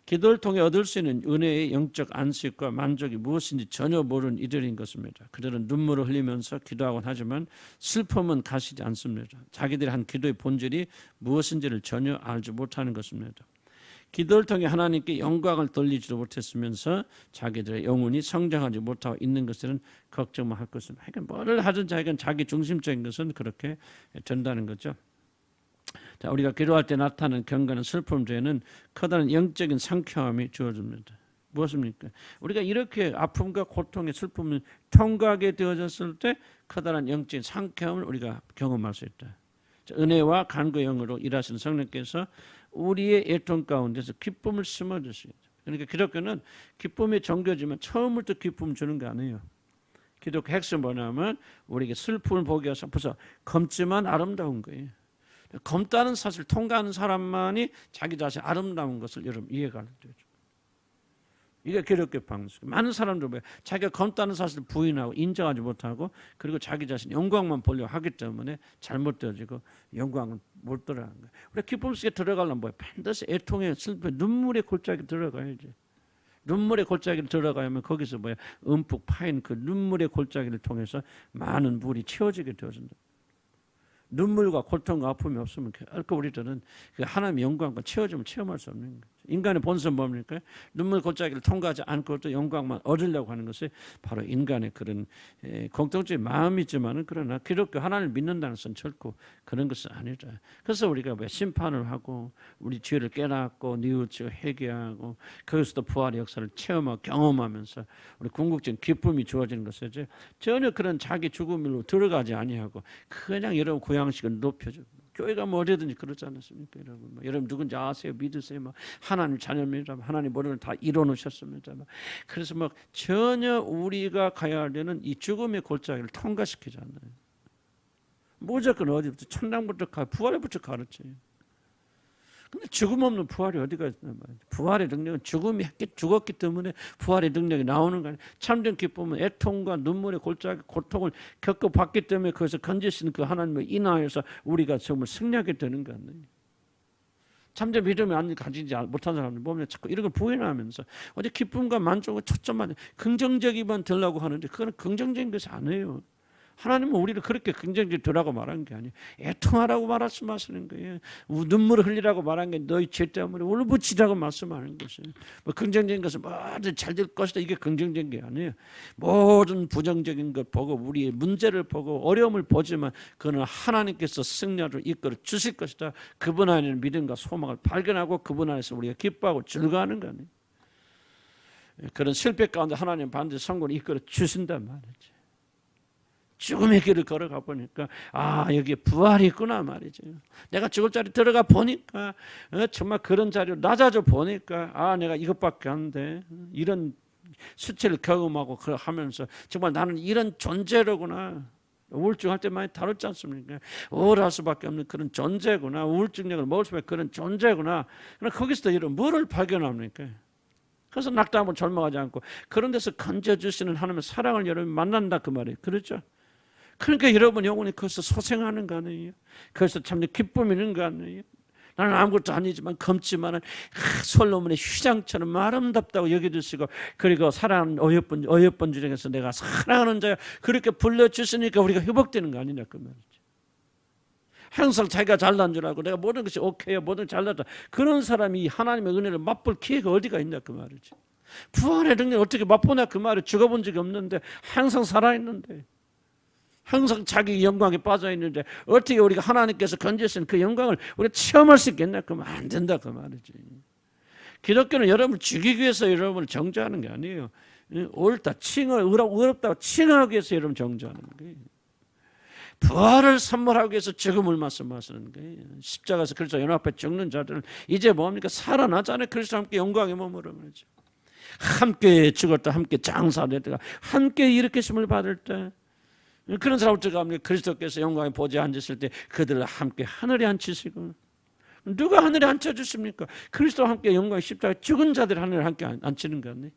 기도를 통해 얻을 수 있는 은혜의 영적 안식과 만족이 무엇인지 전혀 모르는 이들인 것입니다. 그들은 눈물을 흘리면서 기도하곤 하지만 슬픔은 가시지 않습니다. 자기들이 한 기도의 본질이 무엇인지를 전혀 알지 못하는 것입니다. 기도를 통해 하나님께 영광을 돌리지도 못했으면서 자기들의 영혼이 성장하지 못하고 있는 것들은 걱정만 할 것입니다. 그러니까 뭐를 하든 자기는 자기 중심적인 것은 그렇게 된다는 거죠. 자, 우리가 기도할 때 나타나는 경건한 슬픔 뒤에는 커다란 영적인 상쾌함이 주어집니다. 무엇입니까? 우리가 이렇게 아픔과 고통의 슬픔을 통과하게 되어졌을 때 커다란 영적인 상쾌함을 우리가 경험할 수 있다. 자, 은혜와 간구의 영으로 일하시는 성령께서 우리의 애통 가운데서 기쁨을 심어주시죠. 그러니까 기독교는 기쁨의 종교지만 처음부터 기쁨을 주는 거 아니에요. 기독교 핵심 뭐냐면 우리에게 슬픔을 보기 위해서 앞서서 검지만 아름다운 거예요. 검다는 사실 통과하는 사람만이 자기 자신 아름다운 것을 여러분 이해가 되죠. 이게 기독교 방식. 많은 사람들 왜 자기가 검다는 사실을 부인하고 인정하지 못하고 그리고 자기 자신 영광만 보려고 하기 때문에 잘못되어지고 영광을 못 들어가는 거예요. 우리 기쁨 속에 들어가려면 뭐예요? 반드시 애통에 슬픔에 눈물의 골짜기 들어가야지. 눈물의 골짜기를 들어가면 거기서 뭐야? 움푹 파인 그 눈물의 골짜기를 통해서 많은 물이 채워지게 되어진다. 눈물과 고통과 아픔이 없으면 결코 우리들은 그 하나님의 영광과 채워주면 체험할 수 없는 거죠. 인간의 본성 뭡니까? 눈물 골짜기를 통과하지 않고 또 영광만 얻으려고 하는 것이 바로 인간의 그런 공통적인 마음이지만은 그러나 기독교 하나님을 믿는다는 것은 결코 그런 것은 아니다. 그래서 우리가 왜 심판을 하고 우리 죄를 깨닫고 뉘우치고 회개하고 거기서도 부활의 역사를 체험하고 경험하면서 우리 궁극적인 기쁨이 주어지는 것이지 전혀 그런 자기 죽음으로 들어가지 아니하고 그냥 여러분 고양식을 높여줘. 교회가 뭐 어디든지 그렇지 않습니까, 여러분? 여러분 누군지 아세요? 믿으세요? 하나님 자녀입니다. 하나님 모든 걸 다 이뤄놓으셨습니다. 그래서 전혀 우리가 가야 되는 이 죽음의 골짜기를 통과시키지 않아요. 무조건 어디부터 천당부터 부활에부터 가르쳐요. 근데 죽음 없는 부활이 어디가 있나 말이죠. 부활의 능력은 죽음이 죽었기 때문에 부활의 능력이 나오는 거 아니에요. 참된 기쁨은 애통과 눈물의 골짜기 고통을 겪어봤기 때문에 그것을 건지시는 그 하나님을 인하여서 우리가 정말 승리하게 되는 거 아니에요. 참된 믿음을 가지지 못한 사람들 보면 자꾸 이런 걸 부인하면서 어디 기쁨과 만족을 초점만 긍정적이만 되려고 하는데 그건 긍정적인 것이 아니에요. 하나님은 우리를 그렇게 긍정적으로 되라고 말한 게 아니에요. 애통하라고 말씀하시는 거예요. 눈물을 흘리라고 말한 게 너희 죄 때문에 울부짖으라고 말씀하는 것이에요. 긍정적인 것은 뭐든 잘 될 것이다. 이게 긍정적인 게 아니에요. 모든 부정적인 것 보고 우리의 문제를 보고 어려움을 보지만 그는 하나님께서 승리를 이끌어 주실 것이다. 그분 안에는 믿음과 소망을 발견하고 그분 안에서 우리가 기뻐하고 즐거워하는 거 아니에요. 그런 실패 가운데 하나님 반드시 성공을 이끌어 주신단 말이죠. 죽음의 길을 걸어가 보니까 여기에 부활이 있구나 말이죠. 내가 죽을 자리 들어가 보니까 정말 그런 자리로 낮아져 보니까 내가 이것밖에 안 돼. 이런 수치를 경험하고 하면서 정말 나는 이런 존재로구나. 우울증 할 때 많이 다뤘지 않습니까? 우울할 수밖에 없는 그런 존재구나. 우울증력을 먹을 수밖에 그런 존재구나. 그러나 거기서 이런 뭐를 발견합니까? 그래서 낙담하고 절망하지 않고 그런 데서 건져주시는 하나님의 사랑을 여러분이 만난다 그 말이에요. 그렇죠? 그러니까 여러분 영혼이 거기서 소생하는 거 아니에요? 거기서 참 기쁨이 있는 거 아니에요? 나는 아무것도 아니지만 검지만은 솔로몬의 휘장처럼 아름답다고 여겨주시고 그리고 사랑하는 어여쁜 중에서 내가 사랑하는 자야 그렇게 불러주시니까 우리가 회복되는 거 아니냐 그 말이죠. 항상 자기가 잘난 줄 알고 내가 모든 것이 오케이야 모든 게 잘났다 그런 사람이 하나님의 은혜를 맛볼 기회가 어디가 있냐 그 말이죠. 부활의 능력 어떻게 맛보냐 그 말이. 죽어본 적이 없는데 항상 살아있는데 항상 자기 영광에 빠져있는데 어떻게 우리가 하나님께서 건지신 그 영광을 우리가 체험할 수 있겠냐. 그러면 안 된다 그 말이지. 기독교는 여러분을 죽이기 위해서 여러분을 정죄하는 게 아니에요. 옳다, 어렵다고 칭하기 위해서 여러분 정죄하는 거예요. 부활을 선물하기 위해서 죽음을 말씀하시는 거예요. 십자가에서 그리스도 연합해 죽는 자들은 이제 뭡니까? 살아나잖아요. 그리스도 함께 영광의 몸으로 말이죠. 함께 죽었다, 함께 장사됐다가 함께 일으키심을 받을 때 그런 사람 어떻게 합니까? 그리스도께서 영광의 보좌에 앉으실 때 그들을 함께 하늘에 앉히시고 누가 하늘에 앉혀주십니까? 그리스도와 함께 영광의 십자가에 죽은 자들 하늘에 함께 앉히는 거 아니에요?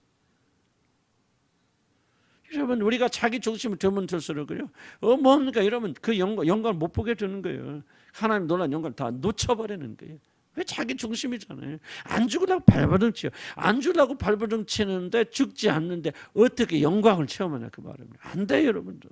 여러분 우리가 자기 중심을 들면 들수록요 뭡니까? 여러분 그 영광을 못 보게 되는 거예요. 하나님 놀란 영광을 다 놓쳐버리는 거예요. 왜? 자기 중심이잖아요. 안 죽으려고 발버둥 치요. 안 죽으려고 발버둥 치는데 죽지 않는데 어떻게 영광을 체험하냐 그 말입니다. 안 돼요 여러분들.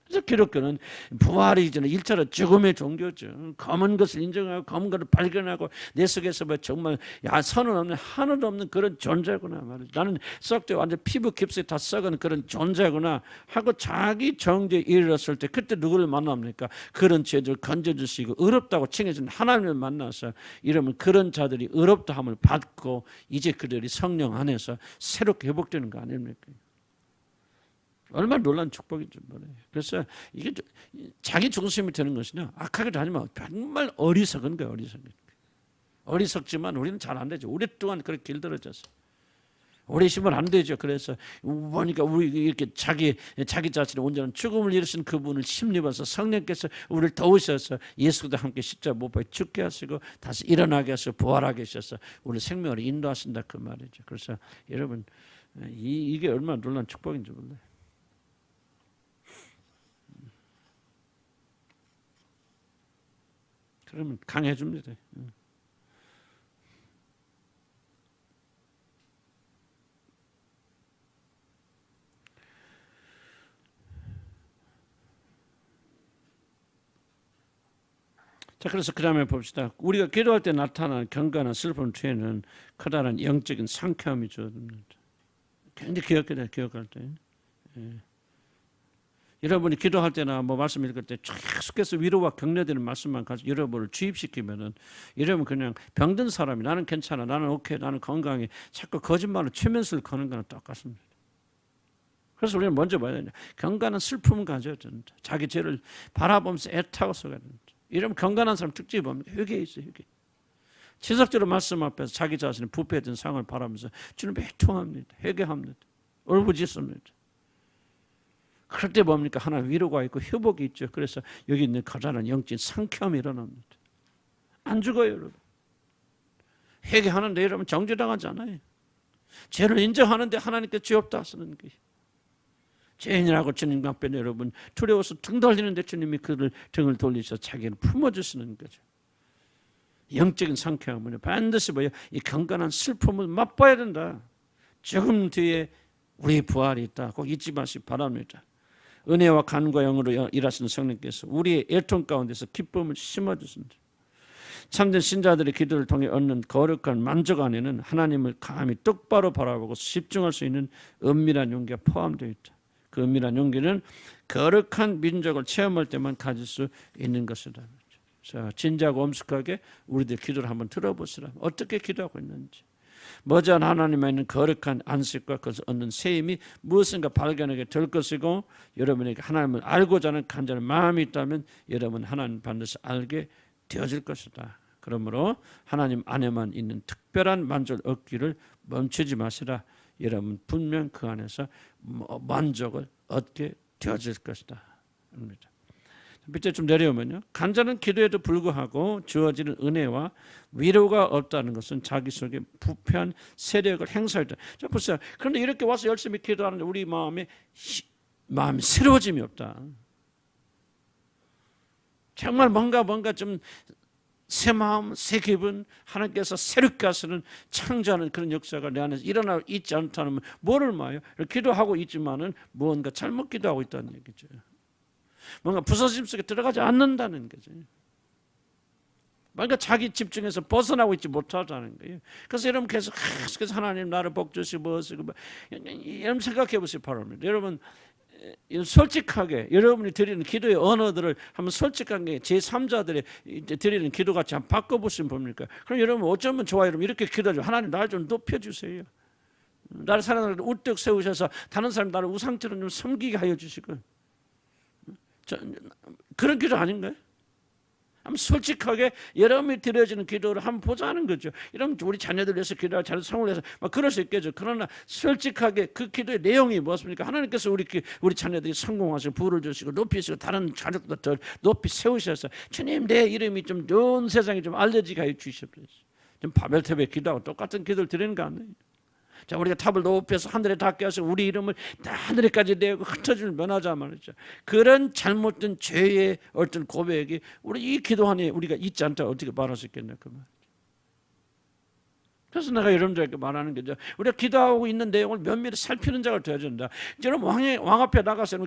그래서 기독교는 부활이 이제는 1차로 죽음의 종교죠. 검은 것을 인정하고 검은 것을 발견하고 내 속에서 정말 선은 없는 하나도 없는 그런 존재구나 말이죠. 나는 썩되 완전 피부 깊숙이 다 썩은 그런 존재구나 하고 자기 정죄에 이르렀을 때 그때 누구를 만납니까? 그런 죄를 건져주시고 의롭다고 칭해준 하나님을 만나서 이러면 그런 자들이 의롭다함을 받고 이제 그들이 성령 안에서 새롭게 회복되는 거 아닙니까? 얼마나 놀라운 축복인지 몰라요. 그래서 이게 자기 중심이 되는 것이냐 악하게도 하지만 정말 어리석은 거예요. 어리석지만 우리는 잘 안 되죠. 오랫동안 그렇게 길들여져서 오래 있으면 안 되죠. 그래서 보니까 우리 이렇게 자기 자신의 온전한 죽음을 이루신 그분을 힘입어서 성령께서 우리를 도우셔서 예수도 함께 십자가 못 박혀 죽게 하시고 다시 일어나게 하시고 부활하게 하셔서 우리 생명을 인도하신다 그 말이죠. 그래서 여러분 이게 얼마나 놀라운 축복인지 몰라요. 그러면 강해집니다. 자, 그래서 그 다음에 봅시다. 우리가 기도할 때 나타나는 경건한 슬픔 뒤에는 커다란 영적인 상쾌함이 주어집니다. 굉장히 기억할 때. 여러분이 기도할 때나 말씀 읽을 때 계속해서 위로와 격려되는 말씀만 가지고 여러분을 주입시키면은 여러분 그냥 병든 사람이 나는 괜찮아, 나는 오케이, 나는 건강해 자꾸 거짓말로 최면수를 거는 거는 똑같습니다. 그래서 우리는 먼저 봐야 되냐 경건한 슬픔을 가져야 된다. 자기 죄를 바라보면서 애타고 서가야 된다. 이러면 경건한 사람 특징이 뭡니까? 회개에 있어요. 회개. 지속적으로 말씀 앞에서 자기 자신의 부패된 상을 바라면서 주님 애통합니다. 회개합니다. 울부짖습니다. 그럴 때 뭡니까? 하나님 위로가 있고 회복이 있죠. 그래서 여기 있는 커다란 영적인 상쾌함이 일어납니다. 안 죽어요, 여러분. 회개하는데 여러분 정죄당하지 않아요. 죄를 인정하는데 하나님께 죄 없다 하시는 거예요. 죄인이라고 주님 앞에 여러분 두려워서 등 돌리는데 주님이 그를 등을 돌리셔서 자기를 품어주시는 거죠. 영적인 상쾌함은 반드시 이 경건한 슬픔을 맛봐야 된다. 죽음 뒤에 우리의 부활이 있다. 꼭 잊지 마시기 바랍니다. 은혜와 간과 영으로 일하시는 성령께서 우리의 애통 가운데서 기쁨을 심어주신다. 참된 신자들의 기도를 통해 얻는 거룩한 만족 안에는 하나님을 감히 똑바로 바라보고 집중할 수 있는 은밀한 용기가 포함되어 있다. 그 은밀한 용기는 거룩한 민족을 체험할 때만 가질 수 있는 것이다. 자, 진지하고 엄숙하게 우리들 기도를 한번 들어보시라. 어떻게 기도하고 있는지. 머지않아 하나님에 있는 거룩한 안식과 그것을 얻는 세임이 무엇인가 발견하게 될 것이고 여러분에게 하나님을 알고자 하는 간절한 마음이 있다면 여러분 하나님 반드시 알게 되어질 것이다. 그러므로 하나님 안에만 있는 특별한 만족을 얻기를 멈추지 마시라. 여러분 분명 그 안에서 만족을 얻게 되어질 것이다. 밑에 좀 내려오면요. 간절한 기도에도 불구하고 주어지는 은혜와 위로가 없다는 것은 자기 속에 부패한 세력을 행사했다. 자 보세요. 그런데 이렇게 와서 열심히 기도하는데 우리 마음이 새로워짐이 없다. 정말 뭔가 좀 새 마음, 새 기분, 하나님께서 새롭게 하시는 창조하는 그런 역사가 내 안에서 일어나고 있지 않다면 뭐를 말해요? 기도하고 있지만은 무언가 잘못 기도하고 있다는 얘기죠. 뭔가 부서짐 속에 들어가지 않는다는 거죠. 그러니까 자기 집중해서 벗어나고 있지 못하다는 거예요. 그래서 여러분 계속 하나님 나를 복 주시고 여러분 생각해 보시기 바랍니다. 여러분 솔직하게 여러분이 드리는 기도의 언어들을 한번 솔직하게 제3자들이 드리는 기도같이 한번 바꿔보시면 봅니까? 그럼 여러분 어쩌면 좋아요. 여러분 이렇게 기도하죠. 하나님 나를 좀 높여주세요. 나를 사랑하는 우뚝 세우셔서 다른 사람 나를 우상처럼 좀 섬기게 하여 주시고 그런 기도 아닌가요? 한번 솔직하게 여러분이 드려지는 기도를 한번 보자는 거죠. 여러분 우리 자녀들 위해서 기도하고 자녀들 성을 위해서 막 그럴 수 있겠죠. 그러나 솔직하게 그 기도의 내용이 무엇입니까? 하나님께서 우리 자녀들이 성공하시고 부를 주시고 높이시고 다른 가족도 더 높이 세우셔서 주님 내 이름이 좀 온 세상에 좀 알려지게 하여 주시옵소서. 좀 바벨탑에 기도하고 똑같은 기도를 드리는 거 아니에요? 자, 우리가 탑을 높여서 하늘에 닿게 하셔서 우리 이름을 다 하늘에까지 내고 흩어질 면하자 말이죠. 그런 잘못된 죄의 어떤 고백이 우리 이 기도 안에 우리가 있지 않다 어떻게 말할 수 있겠냐 그 말. 그래서 내가 여러분들에게 말하는 거죠. 우리가 기도하고 있는 내용을 면밀히 살피는 자가 되어야 된다. 여러분 왕 앞에 나가서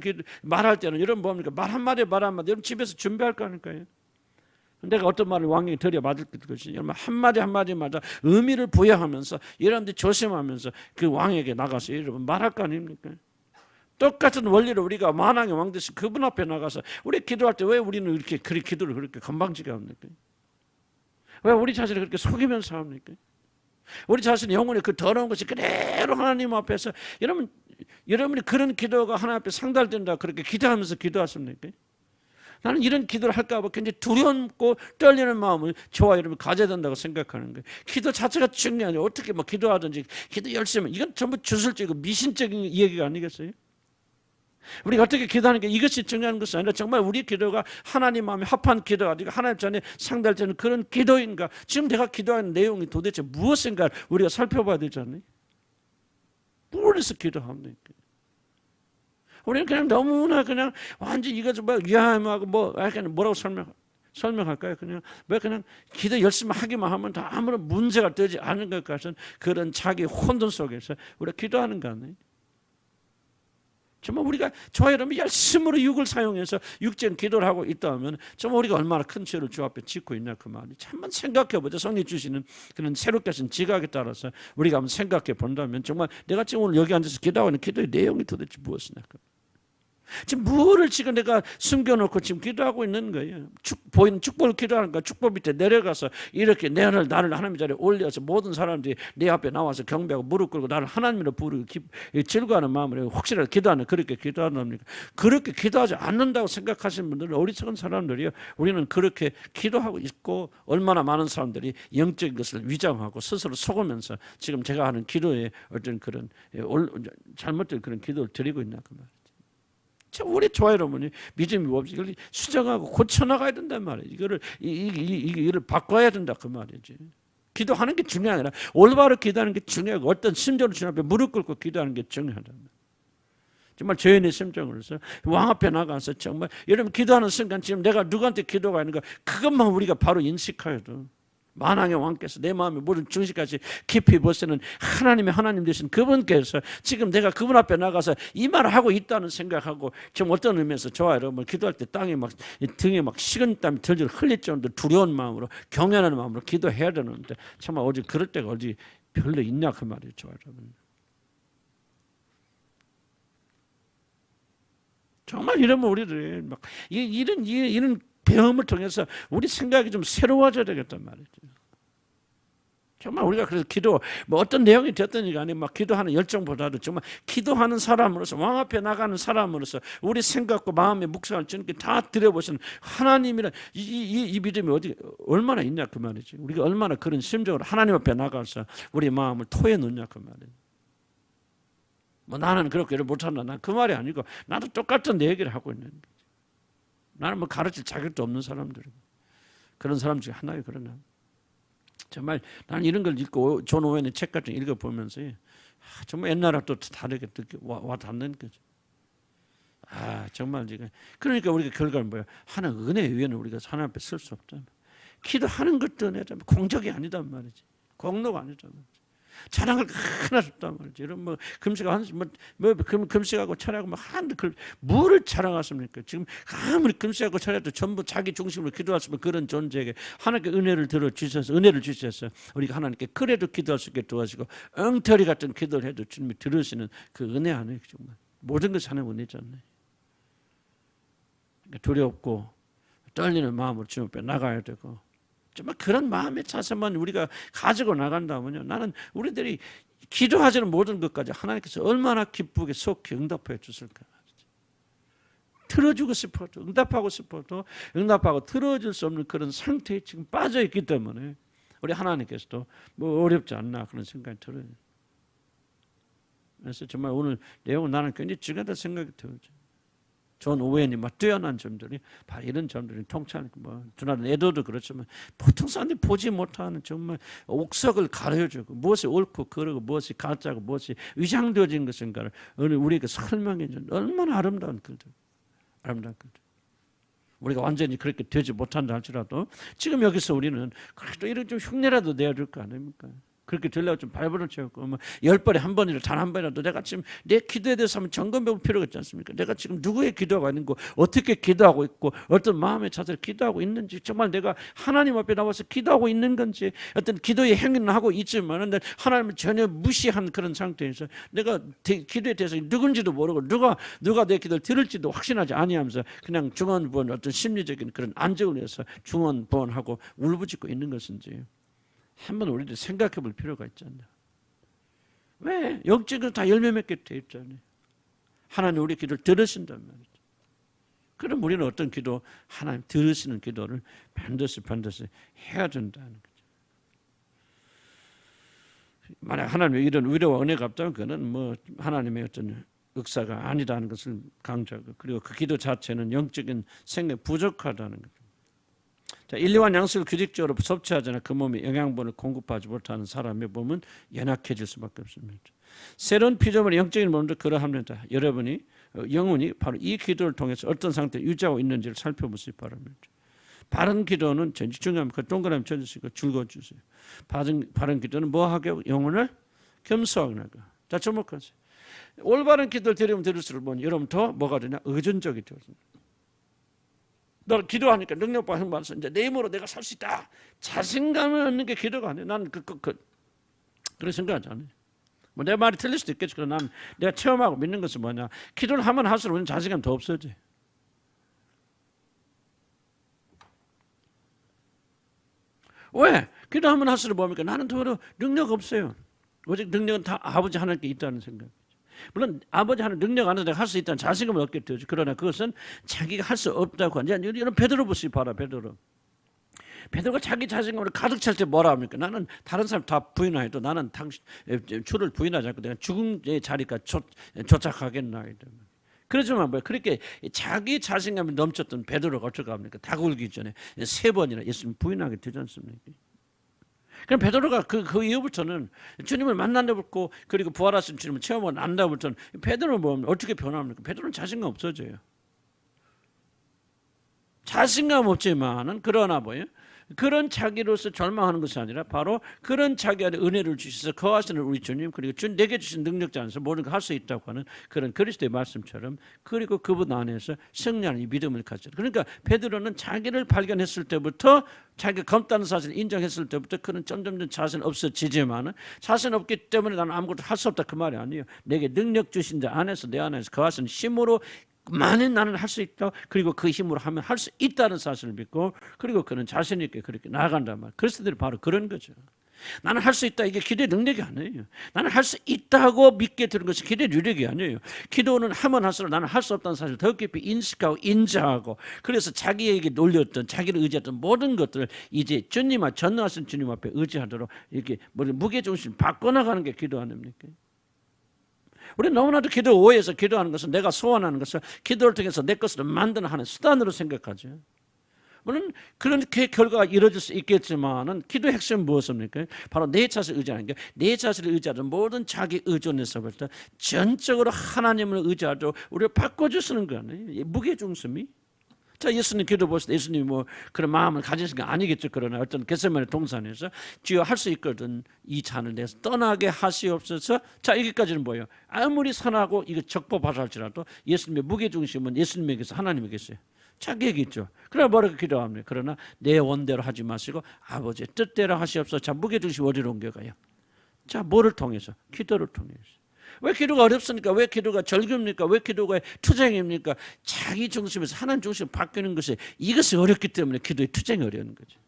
말할 때는 여러분 뭡니까? 말 한마디 여러분 집에서 준비할 거 아닐까요? 내가 어떤 말을 왕에게 드려 맞을 것이 여러분 한마디마다 의미를 부여하면서 여러분들이 조심하면서 그 왕에게 나가서 여러분 말할 거 아닙니까? 똑같은 원리로 우리가 만왕의 왕 되신 그분 앞에 나가서 우리 기도할 때 왜 우리는 이렇게 기도를 그렇게 건방지게 합니까? 왜 우리 자신을 그렇게 속이면서 합니까? 우리 자신의 영혼의 그 더러운 것이 그대로 하나님 앞에서 여러분이 그런 기도가 하나님 앞에 상달된다 그렇게 기도하면서 기도하십니까? 나는 이런 기도를 할까 봐 굉장히 두렵고 떨리는 마음을 저와 여러분이 가져야 된다고 생각하는 거예요. 기도 자체가 중요하죠. 어떻게 뭐 기도하든지 기도 열심히 이건 전부 주술적이고 미신적인 얘기가 아니겠어요? 우리가 어떻게 기도하는 게 이것이 중요한 것이 아니라 정말 우리 기도가 하나님 마음에 합한 기도가 아니고 하나님 전에 상달되는 그런 기도인가? 지금 내가 기도하는 내용이 도대체 무엇인가 우리가 살펴봐야 되잖아요. 무엇에서 기도합니까? 우리는 그냥 너무나 그냥 완전 이거 좀 위험하고 뭐라고 설명할까요? 그냥 기도 열심히 하기만 하면 다 아무런 문제가 되지 않은 것 같은 그런 자기 혼돈 속에서 우리가 기도하는 거 아니에요? 정말 우리가 저와 여러분이 열심으로 육을 사용해서 육적인 기도를 하고 있다면 정말 우리가 얼마나 큰 죄를 주 앞에 짓고 있나 그 말이. 한번 생각해 보죠. 성령 주시는 그런 새롭게 하신 지각에 따라서 우리가 한번 생각해 본다면 정말 내가 지금 오늘 여기 앉아서 기도하고 있는 기도의 내용이 도대체 무엇이냐. 지금 뭐를 지금 내가 숨겨놓고 지금 기도하고 있는 거예요. 보이는 축복을 기도하는 거야. 축복 밑에 내려가서 이렇게 나를 하나님 자리에 올려서 모든 사람들이 내 앞에 나와서 경배하고 무릎 꿇고 나를 하나님으로 부르고 즐거워하는 마음으로 혹시라도 기도하는 그렇게 기도하는 겁니까? 그렇게 기도하지 않는다고 생각하시는 분들은 어리석은 사람들이요. 우리는 그렇게 기도하고 있고 얼마나 많은 사람들이 영적인 것을 위장하고 스스로 속으면서 지금 제가 하는 기도에 어떤 그런 잘못된 그런 기도를 드리고 있나 그 말이에요. 우리 저와 여러분이 믿음이 없이 이걸 수정하고 고쳐나가야 된단 말이에요. 이거를 바꿔야 된다 그 말이지. 기도하는 게 중요한 게 아니라 올바로 기도하는 게 중요하고 어떤 심정으로 주님 앞에 무릎 꿇고 기도하는 게 중요하다. 정말 죄인의 심정으로서 왕 앞에 나가서 정말 여러분 기도하는 순간 지금 내가 누구한테 기도가 있는가 그것만 우리가 바로 인식해야 돼. 만왕의 왕께서 내 마음의 모든 중심까지 깊이 보시는 하나님 되신 그분께서 지금 내가 그분 앞에 나가서 이 말을 하고 있다는 생각하고 지금 어떤 의미에서 저와 여러분 기도할 때 등에 막 식은땀이 들들 흘릴 정도로 두려운 마음으로 경외하는 마음으로 기도해야 되는데 정말 어디 그럴 때가 어디 별로 있냐 그 말이에요. 저와 여러분. 정말 이러면 우리들이 막 이런 배움을 통해서 우리 생각이 좀 새로워져야 되겠단 말이죠. 정말 우리가 그래서 기도 어떤 내용이 됐든지 간에 막 기도하는 열정보다도 정말 기도하는 사람으로서 왕 앞에 나가는 사람으로서 우리 생각과 마음의 묵상을 주님께 다 드려보시는 하나님이란 이 믿음이 얼마나 있냐 그 말이지. 우리가 얼마나 그런 심정으로 하나님 앞에 나가서 우리 마음을 토해 놓냐 그 말이에요. 나는 그렇게 못한다. 난 그 말이 아니고 나도 똑같은 내 얘기를 하고 있는 거지. 나는 가르칠 자격도 없는 사람들이고 그런 사람 중에 하나예요. 그러나 정말 나는 이런 걸 읽고 존 오웬의 책 같은 거 읽어보면서 정말 옛날하고 또 다르게 와 닿는 거죠. 정말 지금 그러니까 우리가 결과는 뭐야? 하는 은혜 위에는 우리가 하나님 앞에 쓸 수 없잖아. 기도하는 것도 은혜잖아. 공적이 아니단 말이지. 공로가 아니단 말이지. 찬양을 하나 줬단 말이지. 이런 뭐 금식하고 금식하고 찬양하고 뭐를 찬양하십니까? 지금 아무리 금식하고 찬양해도 전부 자기 중심으로 기도하시면 그런 존재에게 하나님께 은혜를 주셔서 우리가 하나님께 그래도 기도할 수 있게 도와주시고 엉터리 같은 기도를 해도 주님이 들으시는 그 은혜 안에 정말 모든 것이 하나님 은혜잖아요. 그러니까 두렵고 떨리는 마음으로 주님 앞에 나가야 되고 정말 그런 마음의 자세만 우리가 가지고 나간다면요. 나는 우리들이 기도하지는 모든 것까지 하나님께서 얼마나 기쁘게 속히 응답해 주실까. 들어주고 싶어도 응답하고 싶어도 응답하고 들어줄 수 없는 그런 상태에 지금 빠져 있기 때문에 우리 하나님께서도 뭐 어렵지 않나 그런 생각이 들어요. 그래서 정말 오늘 내용은 나는 굉장히 중요하다 생각이 들어요. 존 오웬이 막 뛰어난 점들이 바로 이런 점들이 통찰 드나든 에도도 그렇지만 보통 사람들이 보지 못하는 정말 옥석을 가려주고 무엇이 옳고 그르고 무엇이 가짜고 무엇이 위장되어진 것인가를 우리에게 설명해 준 얼마나 아름다운 글들. 우리가 완전히 그렇게 되지 못한다 할지라도 지금 여기서 우리는 그래도 이런 좀 흉내라도 내야 될 거 아닙니까? 그렇게 되려고 좀 발버둥 채우고 10번에 한 번이라도 단 한 번이라도 내가 지금 내 기도에 대해서 한번 점검해 볼 필요가 있지 않습니까? 내가 지금 누구의 기도가 있는 거 어떻게 기도하고 있고 어떤 마음의 자세로 기도하고 있는지 정말 내가 하나님 앞에 나와서 기도하고 있는 건지 어떤 기도의 행위는 하고 있지만 하나님을 전혀 무시한 그런 상태에서 내가 기도에 대해서 누군지도 모르고 누가 내 기도를 들을지도 확신하지 아니하면서 그냥 중언부언 어떤 심리적인 그런 안정을 위해서 중언부언하고 울부짖고 있는 것인지 한번 우리도 생각해 볼 필요가 있잖아요. 왜? 영적으로 다 열매 맺게 돼 있잖아요. 하나님 우리 기도를 들으신단 말이죠. 그럼 우리는 어떤 기도, 하나님 들으시는 기도를 반드시 해야 된다는 거죠. 만약 하나님의 이런 위로와 은혜가 없다면 그는 뭐 하나님의 어떤 역사가 아니라는 것을 강조하고 그리고 그 기도 자체는 영적인 생각이 부족하다는 거죠. 자, 인류와 양식을 규칙적으로 섭취하잖아. 그 몸에 영양분을 공급하지 못하는 사람의 몸은 연약해질 수밖에 없습니다. 새로운 피조물의 영적인 몸도 그러합니다. 여러분이 영혼이 바로 이 기도를 통해서 어떤 상태에 유지하고 있는지를 살펴보시기 바랍니다. 바른 기도는 전지 중요합니다. 그 동그라미 쳐주시고 줄거주세요. 바른 기도는 뭐 하게 하고 영혼을 겸손하게 하고. 자, 주목하세요. 올바른 기도를 들을수록 여러분 더 뭐가 되냐? 의존적이 되었습니다. 너 기도하니까 능력받는 거 말해서 이제 내 힘으로 내가 살 수 있다. 자신감을 얻는 게 기도가 아니에요. 나는 그런 생각하지 않아요. 뭐 내 말이 틀릴 수도 있겠지. 그러나 난 내가 체험하고 믿는 것은 뭐냐? 기도를 하면 할수록 우리는 자신감 더 없어져. 왜? 기도하면 할수록 뭡니까? 나는 더 능력 없어요. 오직 능력은 다 아버지 하나님께 있다는 생각. 물론 아버지 하는 능력 안에서 내가 할 수 있다는 자신감을 얻게 되죠. 그러나 그것은 자기가 할 수 없다고 하는 이런 베드로 보시기 바라. 베드로가 자기 자신감으로 가득 찰 때 뭐라 합니까? 나는 다른 사람 다 부인하여도 나는 당신 주를 부인하지 않고 내가 죽음의 자리까지 도착하겠나이다. 그렇지만 그렇게 자기 자신감이 넘쳤던 베드로가 어떻게 합니까? 다 굴기 전에 3번이나 예수님 부인하게 되지 않습니까? 그럼 베드로가 그 이후부터는 주님을 만난다부터 그리고 부활하신 주님을 체험하고 난 다음부터는 베드로는 뭐 어떻게 변합니까? 베드로는 자신감 없어져요. 자신감 없지만은 그러나 뭐예요? 그런 자기로서 절망하는 것이 아니라 바로 그런 자기 안에 은혜를 주셔서 거하시는 우리 주님 그리고 내게 주신 능력자 안에서 모든 걸 할 수 있다고 하는 그런 그리스도의 말씀처럼 그리고 그분 안에서 승리하는 이 믿음을 가져. 그러니까 베드로는 자기를 발견했을 때부터 자기가 검다는 사실을 인정했을 때부터 그는 점점 자신 없어지지만은 자신 없기 때문에 나는 아무것도 할 수 없다 그 말이 아니에요. 내게 능력 주신 자 안에서 내 안에서 거하시는 힘으로 만일 나는 할 수 있다. 그리고 그 힘으로 하면 할 수 있다는 사실을 믿고 그리고 그는 자신 있게 그렇게 나아간단 말이에요. 그리스도들이 바로 그런 거죠. 나는 할 수 있다. 이게 기도의 능력이 아니에요. 나는 할 수 있다고 믿게 되는 것이 기도의 능력이 아니에요. 기도는 하면 할수록 나는 할 수 없다는 사실을 더 깊이 인식하고 인정하고 그래서 자기에게 놀렸던 자기를 의지했던 모든 것들을 이제 전능하신 주님 앞에 의지하도록 이렇게 무게중심 바꿔나가는 게 기도 아닙니까? 우리 너무나도 기도 오해해서 기도하는 것은 내가 소원하는 것을 기도를 통해서 내 것으로 만드는 하는 수단으로 생각하죠. 물론 그런 결과가 이루어질 수 있겠지만은 기도의 핵심은 무엇입니까? 바로 내 자신을 의지하는 게 내 자신을 의지하는 모든 자기 의존에서부터 전적으로 하나님을 의지하도록 우리를 바꿔주시는 거 아니에요? 무게중심이 자, 예수님 기도 보실 때 예수님이 뭐 그런 마음을 가지신 게 아니겠죠. 그러나 어떤 겟세마네 동산에서 주여 할 수 있거든 이 잔을 내서 떠나게 하시옵소서. 자, 여기까지는 뭐예요? 아무리 선하고 이거 적법하할지라도 예수님의 무게중심은 예수님에게서 하나님에게서요. 자기에게 있죠. 그러나 뭐라고 기도합니까? 그러나 내 원대로 하지 마시고 아버지의 뜻대로 하시옵소서. 자, 무게중심 어디로 옮겨가요? 자, 뭐를 통해서? 기도를 통해서. 왜 기도가 어렵습니까? 왜 기도가 절규입니까? 왜 기도가 투쟁입니까? 자기 중심에서 하나님 중심으로 바뀌는 것이 이것이 어렵기 때문에 기도의 투쟁이 어려운 거죠.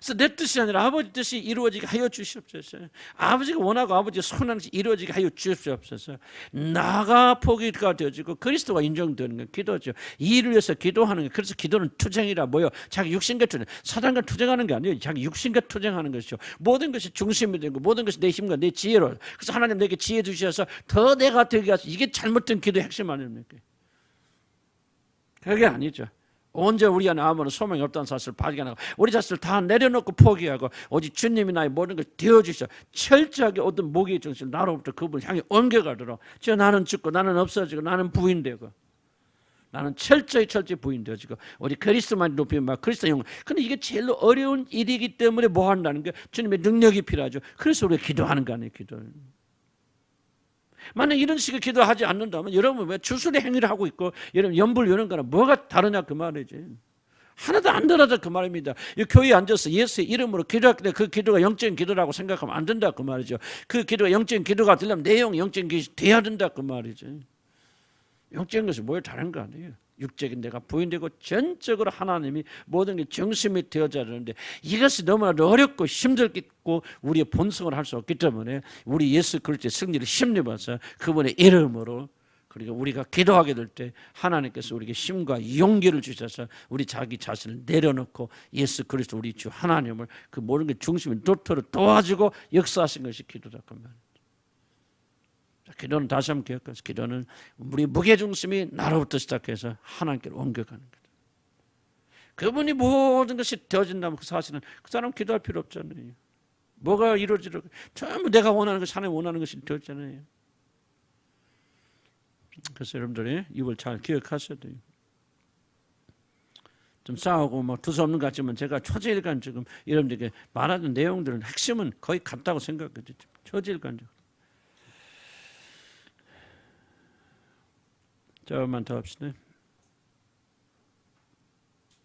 그래서 내 뜻이 아니라 아버지 뜻이 이루어지게 하여 주시옵소서. 아버지가 원하고 아버지가 손하는 것이 이루어지게 하여 주시옵소서. 나가 포기가 되어지고 그리스도가 인정되는 건 기도죠. 이 일을 위해서 기도하는 게, 그래서 기도는 투쟁이라 뭐요? 자기 육신과 투쟁, 사단과 투쟁하는 게 아니에요. 자기 육신과 투쟁하는 것이죠. 모든 것이 중심이 되고 모든 것이 내 힘과 내 지혜로. 그래서 하나님 내게 지혜 주셔서 더 내가 되게 하셔서 이게 잘못된 기도의 핵심 아닙니까? 그게 아니죠. 언제 우리 안에 아무런 소망이 없다는 사실을 발견하고 우리 자신을 다 내려놓고 포기하고 오직 주님이 나의 모든 걸 되어주셔 철저하게 어떤 목의 정신을 나로부터 그분을 향해 옮겨가도록 저 나는 죽고 나는 없어지고 나는 부인되고 나는 철저히 부인되어지고 우리 그리스도만 높이면 막 그리스도 영. 근데 이게 제일 어려운 일이기 때문에 뭐 한다는 게 주님의 능력이 필요하죠. 그래서 우리가 기도하는 거 아니에요. 기도. 만약 이런 식의 기도를 하지 않는다면 여러분 왜 주술의 행위를 하고 있고 여러분 연불 이런 거랑 뭐가 다르냐 그 말이지. 하나도 안 다르다 그 말입니다. 이 교회에 앉아서 예수의 이름으로 기도할 때 그 기도가 영적인 기도라고 생각하면 안 된다 그 말이죠. 그 기도가 영적인 기도가 되려면 내용이 영적인 것이 돼야 된다 그 말이지. 영적인 것이 뭐예요? 다른 거 아니에요. 육적인 내가 부인되고 전적으로 하나님이 모든 게 중심이 되어져야 되는데 이것이 너무나 어렵고 힘들겠고 우리의 본성을 할 수 없기 때문에 우리 예수 그리스도의 승리를 힘입어서 그분의 이름으로 그리고 우리가 기도하게 될 때 하나님께서 우리에게 힘과 용기를 주셔서 우리 자기 자신을 내려놓고 예수 그리스도 우리 주 하나님을 그 모든 게 중심인 도토를 도와주고 역사하신 것이 기도다 그 말입니다. 기도는 다시 한번 기억하세요. 기도는 우리 무게중심이 나로부터 시작해서 하나님께로 옮겨가는 거다. 그분이 모든 것이 되어진다면 그 사실은 그 사람 기도할 필요 없잖아요. 뭐가 이루어지려고 전부 내가 원하는 것이 하나님 원하는 것이 되었잖아요. 그래서 여러분들이 이걸 잘 기억하셔야 돼요. 좀 싸우고 뭐 두서없는 것 같지만 제가 초지일간 지금 여러분들에게 말하는 내용들은 핵심은 거의 같다고 생각하죠. 초지일간. 조금만 더 합시다.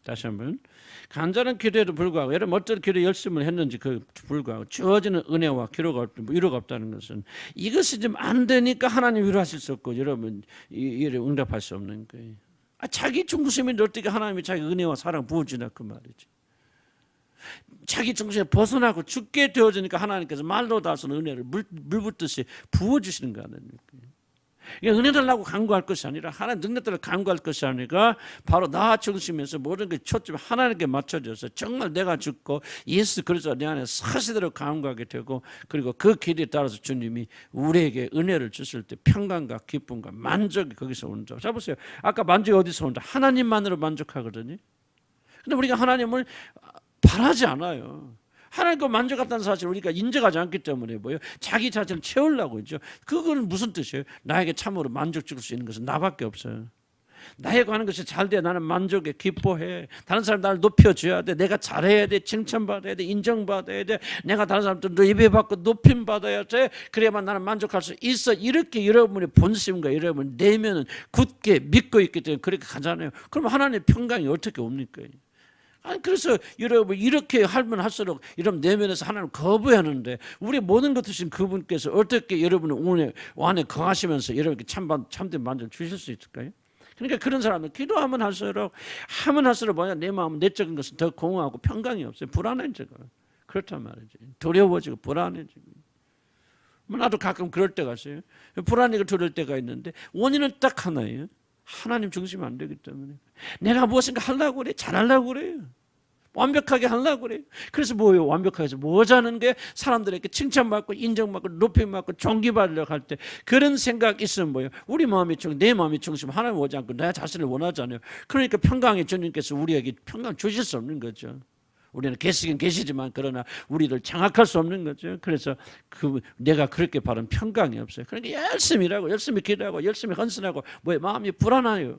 다시 한번 간절한 기도에도 불구하고 여러분 어떤 기도 열심을 했는지 그 불구하고 주어지는 은혜와 기로가 위로가 없다는 것은 이것이 좀 안 되니까 하나님 위로하실 수 없고 여러분 이를 응답할 수 없는 거예요. 자기 중심인데 어떻게 하나님이 자기 은혜와 사랑 부어주나 그 말이지. 자기 중심에 벗어나고 죽게 되어지니까 하나님께서 말로 다스는 은혜를 물 붓듯이 부어주시는 거 아닙니까? 은혜 달라고 간구할 것이 아니라 하나님 능력들을 간구할 것이 아니라 바로 나 중심에서 모든 게 초점 하나님께 맞춰져서 정말 내가 죽고 예수 그리스도 내 안에 사시대로 간구하게 되고 그리고 그 길에 따라서 주님이 우리에게 은혜를 주실 때 평강과 기쁨과 만족이 거기서 온다. 자 보세요. 아까 만족이 어디서 온다? 하나님만으로 만족하거든요. 근데 우리가 하나님을 바라지 않아요. 하나님과 만족한다는 사실을 우리가 인정하지 않기 때문에 뭐예요? 자기 자신을 채우려고 있죠. 그건 무슨 뜻이에요? 나에게 참으로 만족 줄 수 있는 것은 나밖에 없어요. 나에게 하는 것이 잘 돼. 나는 만족해, 기뻐해. 다른 사람 나를 높여줘야 돼. 내가 잘해야 돼. 칭찬받아야 돼. 인정받아야 돼. 내가 다른 사람들도 예배받고 높임받아야 돼. 그래야만 나는 만족할 수 있어. 이렇게 여러분의 본심과 여러분의 내면은 굳게 믿고 있기 때문에 그렇게 가잖아요. 그럼 하나님의 평강이 어떻게 옵니까? 아니 그래서 여러분 이렇게 하면 할수록 여러분 내면에서 하나님 거부하는데 우리 모든 것 드신 그분께서 어떻게 여러분의 오늘 안에 거하시면서 여러분께 참된 만족을 주실 수 있을까요? 그러니까 그런 사람은 기도하면 할수록 뭐냐 내 마음은 내적인 것은 더 공허하고 평강이 없어요. 불안해지고 그렇단 말이지. 두려워지고 불안해지고. 나도 가끔 그럴 때가 있어요. 불안해가 두려울 때가 있는데 원인은 딱 하나예요. 하나님 중심이 안 되기 때문에 내가 무엇인가 하려고 그래. 잘하려고 그래요. 완벽하게 하려고 그래요. 그래서 뭐예요? 완벽하게 해서 뭐 하자는 게 사람들에게 칭찬받고 인정받고 높임받고 존귀받으려고 할 때 그런 생각 있으면 뭐예요? 우리 마음이 내 마음이 중심 하나님 오지 않고 내 자신을 원하잖아요. 그러니까 평강의 주님께서 우리에게 평강 주실 수 없는 거죠. 우리는 계시긴 계시지만 그러나 우리를 장악할 수 없는 거죠. 그래서 내가 그렇게 바른 평강이 없어요. 그러니까 열심히 일하고 열심히 기도하고 열심히 헌신하고 뭐에 마음이 불안해요.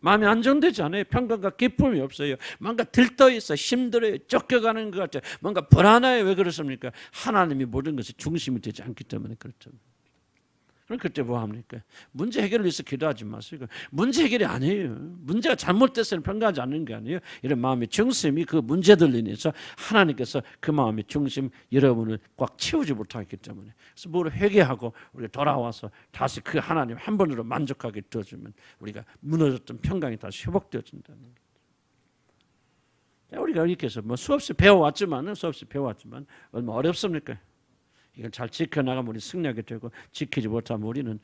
마음이 안정되지 않아요. 평강과 기쁨이 없어요. 뭔가 들떠 있어, 힘들어요, 쫓겨가는 것 같아요. 뭔가 불안해요. 왜 그렇습니까? 하나님이 모든 것이 중심이 되지 않기 때문에 그렇죠. 그럼 그때 뭐 합니까? 문제 해결을 위해서 기도하지 마세요. 문제 해결이 아니에요. 문제가 잘못됐으면 평가하지 않는 게 아니에요. 이런 마음의 중심이 그 문제들로 인해서 하나님께서 그 마음의 중심 여러분을 꽉 채우지 못하기 때문에, 그래서 뭘 회개하고 우리가 돌아와서 다시 그 하나님 한 번으로 만족하게 되어주면 우리가 무너졌던 평강이 다시 회복되어진다는 거예요. 우리가 이렇게 해서 뭐 수없이 배워왔지만 얼마 어렵습니까? 이걸 잘 지켜나가면 우리 승리하게 되고, 지키지 못하면 우리는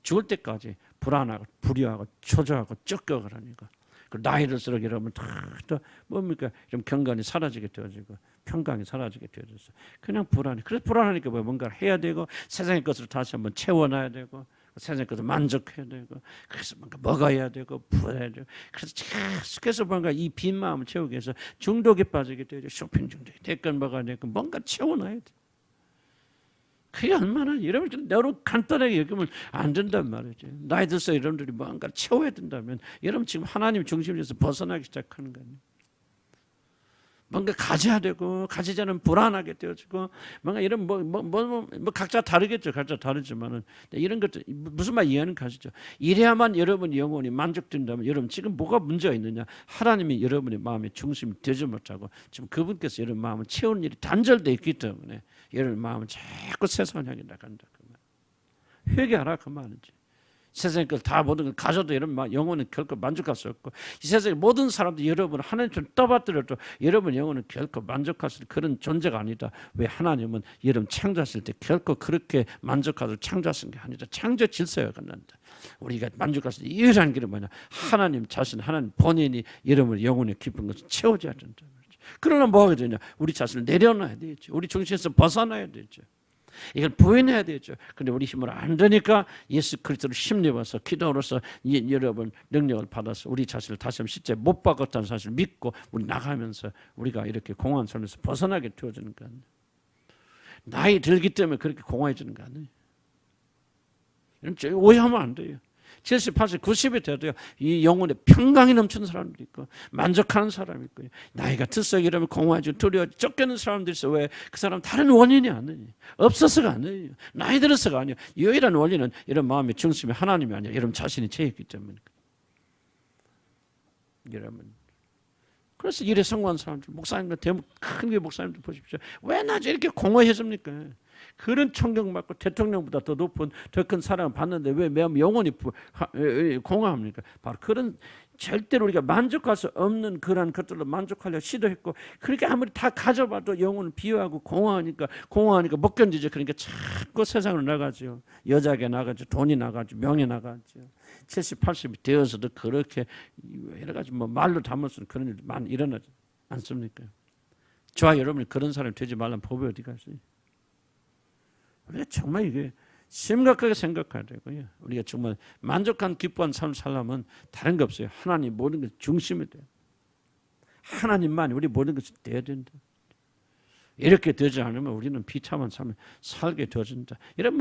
죽을 때까지 불안하고 불의하고 초조하고 쫓겨가라니까. 그 나이 들수록 여러분 다 뭡니까? 좀 경건이 사라지게 되어지고 평강이 사라지게 되어져서 그냥 불안해. 그래서 불안하니까 뭔가를 해야 되고, 세상의 것을 다시 한번 채워놔야 되고, 세상의 것을 만족해야 되고, 그래서 뭔가 먹어야 되고 부어야 되고, 그래서 계속해서 뭔가 이 빈 마음을 채우기 위해서 중독에 빠지게 되죠. 쇼핑 중독, 댓글 먹어야 되고, 뭔가 채워놔야 돼. 그게 얼마나 여러분 너무 간단하게 여기면 안 된단 말이죠. 나이 들어서 여러분들이 뭔가 채워야 된다면 여러분 지금 하나님 중심에서 벗어나기 시작하는 거예요. 뭔가 가져야 되고, 가지지 않으면 불안하게 되어지고, 뭔가 이런 뭐 각자 다르겠죠. 각자 다르지만은 이런 것들 무슨 말 이해하는 가시죠. 이래야만 여러분 영혼이 만족된다면, 여러분 지금 뭐가 문제가 있느냐? 하나님이 여러분의 마음의 중심이 되지 못하고 지금 그분께서 여러분 마음을 채우는 일이 단절되어 있기 때문에 여러분 마음은 자꾸 세상을 향해 나간다. 그 말. 회개하라 그 말이지. 세상의 걸 다 모든 걸 가져도 여러분 영혼은 결코 만족할 수 없고, 이 세상의 모든 사람들이 여러분을 하나님처럼 떠받들어도 여러분 영혼은 결코 만족할 수 있는 그런 존재가 아니다. 왜? 하나님은 여러분 창조하실 때 결코 그렇게 만족하도록 창조하신 게 아니다. 창조 질서가 끝난다. 우리가 만족할 수 있는 유일한 길은 뭐냐? 하나님 자신, 하나님 본인이 여러분의 영혼의 깊은 것을 채워줘야 된다. 그러나 뭐 하게 되냐? 우리 자신을 내려놔야 되죠. 우리 중심에서 벗어나야 되죠. 이걸 부인해야 되죠. 근데 우리 힘으로 안 되니까 예수 그리스도를 힘입어서 기도로서 여러분 능력을 받아서 우리 자신을 다시 한번 실제 못 바꿨다는 사실을 믿고 우리 나가면서 우리가 이렇게 공허한 삶에서 벗어나게 되어지는 거 아니에요. 나이 들기 때문에 그렇게 공허해지는 거 아니에요. 오해하면 안 돼요. 70, 80, 90이 돼도요, 이 영혼에 평강이 넘치는 사람도 있고 만족하는 사람이 있고, 나이가 들수록 이러면 공허하고 두려워지고 쫓기는 사람도 있어. 왜? 그 사람 다른 원인이 아니에요. 없어서가 아니에요. 나이 들어서가 아니에요. 유일한 원인은 이런 마음의 중심이 하나님이 아니라 여러분 자신이 죄였기 때문에. 여러분, 그래서 이래 성공한 사람들, 목사님들, 큰 교회 목사님들 보십시오. 왜 낮에 이렇게 공허해집니까? 그런 존경받고 대통령보다 더 높은 더 큰 사랑을 받는데 왜 매번 영혼이 공허합니까? 바로 그런 절대로 우리가 만족할 수 없는 그런 것들로 만족하려고 시도했고, 그렇게 아무리 다 가져봐도 영혼을 비워하고 공허하니까 못 견디죠. 그러니까 자꾸 세상으로 나가죠. 여자에게 나가죠. 돈이 나가죠. 명예 나가죠. 70, 80이 되어서도 그렇게 여러 가지 뭐 말로 담을 수 있는 그런 일이 많이 일어나지 않습니까? 저와 여러분이 그런 사람이 되지 말라는 법이 어디 가세요? 우리가 정말 이게 심각하게 생각해야 되고요. 우리가 정말 만족한 기뻐한 삶을 살려면 다른 거 없어요. 하나님 모든 것이 중심이 돼요. 하나님만 우리 모든 것이 돼야 된다. 이렇게 되지 않으면 우리는 비참한 삶을 살게 되어진다. 이런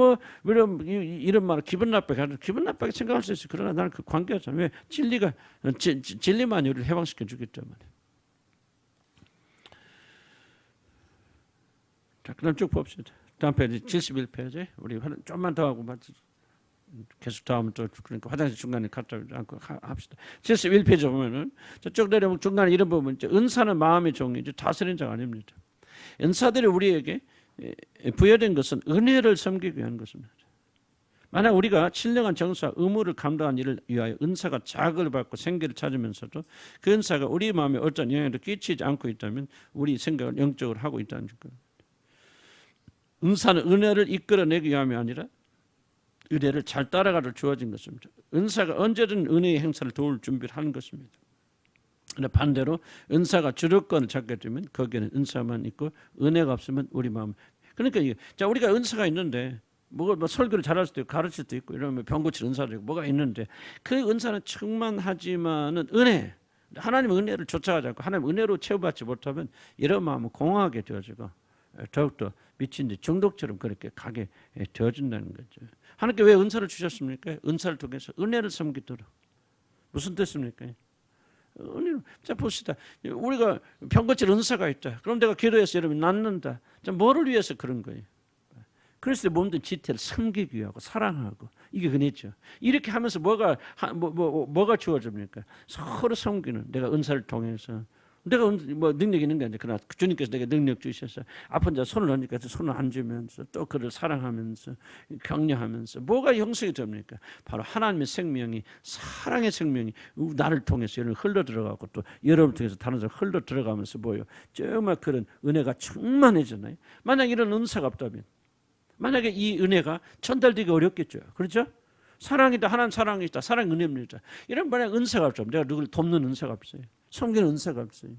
이런 말을 기분 나쁘게 생각할 수 있어요. 그러나 나는 그 관계하잖아요. 왜? 진리만 우리를 해방시켜 주기 때문에. 자, 그럼 쭉 봅시다. 다음 페이지 71페이지. 우리 좀만 더 하고 계속 더 하면 또 그러니까 화장실 중간에 갔다 않고 합시다. 71페이지 보면은 쭉 내려오면 중간에 이런 부분 이제 은사는 마음의 종이지 다스리는 자가 아닙니다. 은사들이 우리에게 부여된 것은 은혜를 섬기기 위한 것입니다. 만약 우리가 신령한 정사 의무를 감당한 일을 위하여 은사가 자극을 받고 생기를 찾으면서도 그 은사가 우리 마음에 어떤 영향을 끼치지 않고 있다면 우리 생각을 영적으로 하고 있다는 거예요. 은사는 은혜를 이끌어내기 위함이 아니라 은혜를 잘 따라가도록 주어진 것입니다. 은사가 언제든 은혜의 행사를 도울 준비를 하는 것입니다. 그런데 반대로 은사가 주도권을 잡게 되면 거기에는 은사만 있고 은혜가 없으면 우리 마음. 그러니까 자, 우리가 은사가 있는데 뭐 설교를 잘할 수도 있고 가르칠 수도 있고 이러면 병 고칠 은사도 있고 뭐가 있는데 그 은사는 충만하지만은 은혜, 하나님의 은혜를 쫓아가지 않고 하나님의 은혜로 채워받지 못하면 이런 마음은 공허하게 되어지고 더욱더 미친 듯 중독처럼 그렇게 가게 되어진다는 거죠. 하나님께 왜 은사를 주셨습니까? 은사를 통해서 은혜를 섬기도록, 무슨 뜻입니까? 자 봅시다. 우리가 병고칠 은사가 있다. 그럼 내가 기도해서 여러분이 낫는다. 자, 뭐를 위해서 그런 거예요? 그리스도의 몸된 지체를 섬기기 위하고 사랑하고 이게 은혜죠. 이렇게 하면서 뭐가 주어집니까? 서로 섬기는 내가 은사를 통해서 내가 뭐 능력이 있는 게 아니라 그러나 주님께서 내게 능력 주셔서 아픈 자 손을 얹으니까 손을 얹으면서 또 그를 사랑하면서 격려하면서 뭐가 형성이 됩니까? 바로 하나님의 생명이 사랑의 생명이 나를 통해서 여러분 흘러 들어가고 또 여러분을 통해서 다른 사람 흘러 들어가면서 뭐요? 정말 그런 은혜가 충만해지나요? 만약 이런 은사가 없다면 만약에 이 은혜가 전달되기 어렵겠죠. 그렇죠? 사랑이다. 하나님 사랑이 있다. 사랑 은혜입니다. 이런 만약 은사가 없죠. 내가 누구를 돕는 은사가 없어요. 섬기는 은사가 없어요.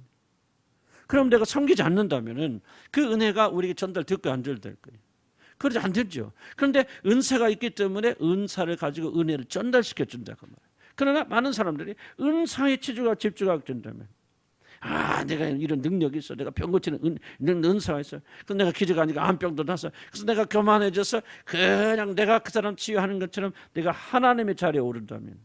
그럼 내가 섬기지 않는다면은 그 은혜가 우리에게 전달될까 안 될 거예요. 그러지 안 되죠. 그런데 은사가 있기 때문에 은사를 가지고 은혜를 전달시켜 준다 그 말이에요. 그러나 많은 사람들이 은사에 집중하게 된다면 내가 이런 능력이 있어. 내가 병 고치는 은사가 있어. 그래서 내가 기저가 아니고 암병도 났어. 그래서 내가 교만해져서 그냥 내가 그 사람 치유하는 것처럼 내가 하나님의 자리에 오른다면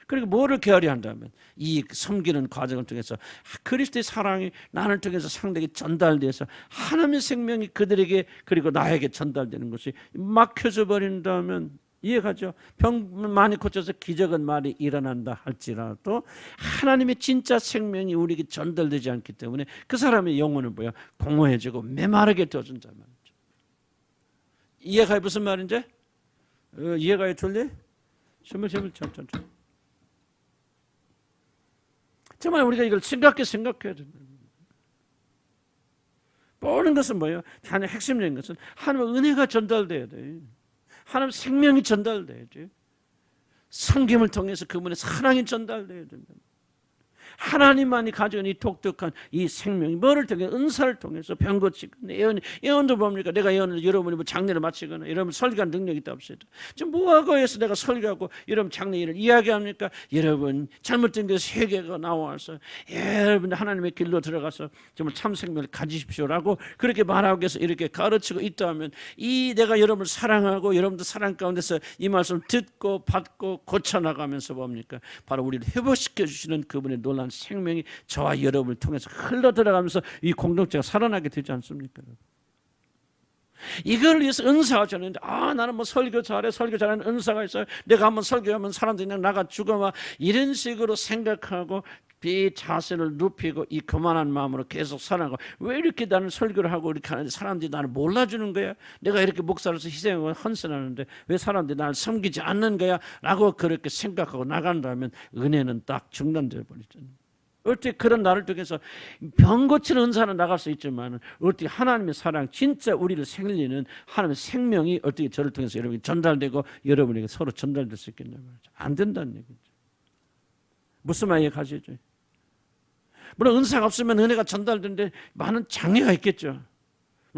그리고 뭐를 게으리 한다면 이 섬기는 과정을 통해서 그리스도의 사랑이 나를 통해서 상대에게 전달돼서 하나님의 생명이 그들에게 그리고 나에게 전달되는 것이 막혀져 버린다면 이해가죠? 병 많이 고쳐서 기적은 많이 일어난다 할지라도 하나님의 진짜 생명이 우리에게 전달되지 않기 때문에 그 사람의 영혼은 뭐야? 공허해지고 메마르게 되어준단 말이죠. 이해가요? 무슨 말인지? 이해가요? 졸리? 천천히. 정말 우리가 이걸 심각하게 생각해야 됩니다. 모든 것은 뭐예요? 하나님의 핵심적인 것은 하나님의 은혜가 전달돼야 돼. 하나님의 생명이 전달돼야지. 섬김을 통해서 그분의 사랑이 전달돼야 된다. 하나님만이 가지고 있는 이 독특한 이 생명이 뭐를 통해 은사를 통해서 병 고치거나 예언도 뭡니까? 내가 예언을 여러분이 뭐 장례를 마치거나 여러분 설교한 능력이 있다 없어요. 지금 뭐하고 해서 내가 설교하고 여러분 장례 일을 이야기합니까? 여러분 잘못된 것에 회개가 나와서 여러분 하나님의 길로 들어가서 정말 참 생명을 가지십시오라고 그렇게 말하고 해서 이렇게 가르치고 있다면 이 내가 여러분을 사랑하고 여러분도 사랑 가운데서 이 말씀 듣고 받고 고쳐나가면서 뭡니까? 바로 우리를 회복시켜 주시는 그분의 놀라운 생명이 저와 여러분을 통해서 흘러 들어가면서 이 공동체가 살아나게 되지 않습니까? 이걸 위해서 은사가 줬는데 나는 뭐 설교 잘하는 은사가 있어요. 내가 한번 설교하면 사람들이 그냥 나가 죽어마 이런 식으로 생각하고 이 자세를 눕히고 이 거만한 마음으로 계속 살아가고 왜 이렇게 나는 설교를 하고 이렇게 하는데 사람들이 나를 몰라주는 거야? 내가 이렇게 목사로서 희생하고 헌신하는데 왜 사람들이 나를 섬기지 않는 거야? 라고 그렇게 생각하고 나간다면 은혜는 딱 중단되어 버리잖아요. 어떻게 그런 나를 통해서 병 고치는 은사는 나갈 수 있지만 어떻게 하나님의 사랑 진짜 우리를 살리는 하나님의 생명이 어떻게 저를 통해서 여러분에게 전달되고 여러분에게 서로 전달될 수 있겠냐 말이죠. 안 된다는 얘기죠. 무슨 말 이해가시죠? 물론 은사가 없으면 은혜가 전달되는데 많은 장애가 있겠죠.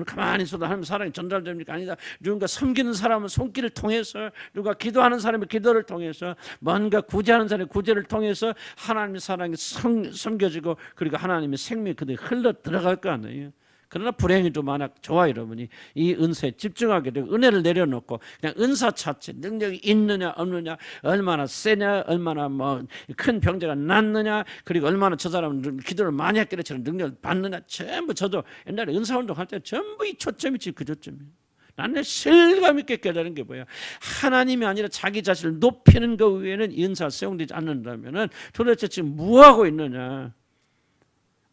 가만히 있어도 하나님 사랑이 전달됩니까? 아니다. 누군가 섬기는 사람은 손길을 통해서 누가 기도하는 사람의 기도를 통해서 뭔가 구제하는 사람의 구제를 통해서 하나님의 사랑이 섬겨지고 그리고 하나님의 생명이 그들이 흘러 들어갈 거 아니에요. 그러나 불행이 좀 많아. 저와 여러분이 이 은사에 집중하게 되고 은혜를 내려놓고 그냥 은사 자체 능력이 있느냐 없느냐 얼마나 세냐 얼마나 뭐 큰 병자가 낫느냐 그리고 얼마나 저 사람은 기도를 많이 했길래 저런 능력을 받느냐 전부 저도 옛날에 은사운동 할 때 전부 이 초점이 지금 그 초점이에요. 나는 실감 있게 깨달은 게 뭐야? 하나님이 아니라 자기 자신을 높이는 것 외에는 이 은사가 사용되지 않는다면 도대체 지금 뭐하고 있느냐?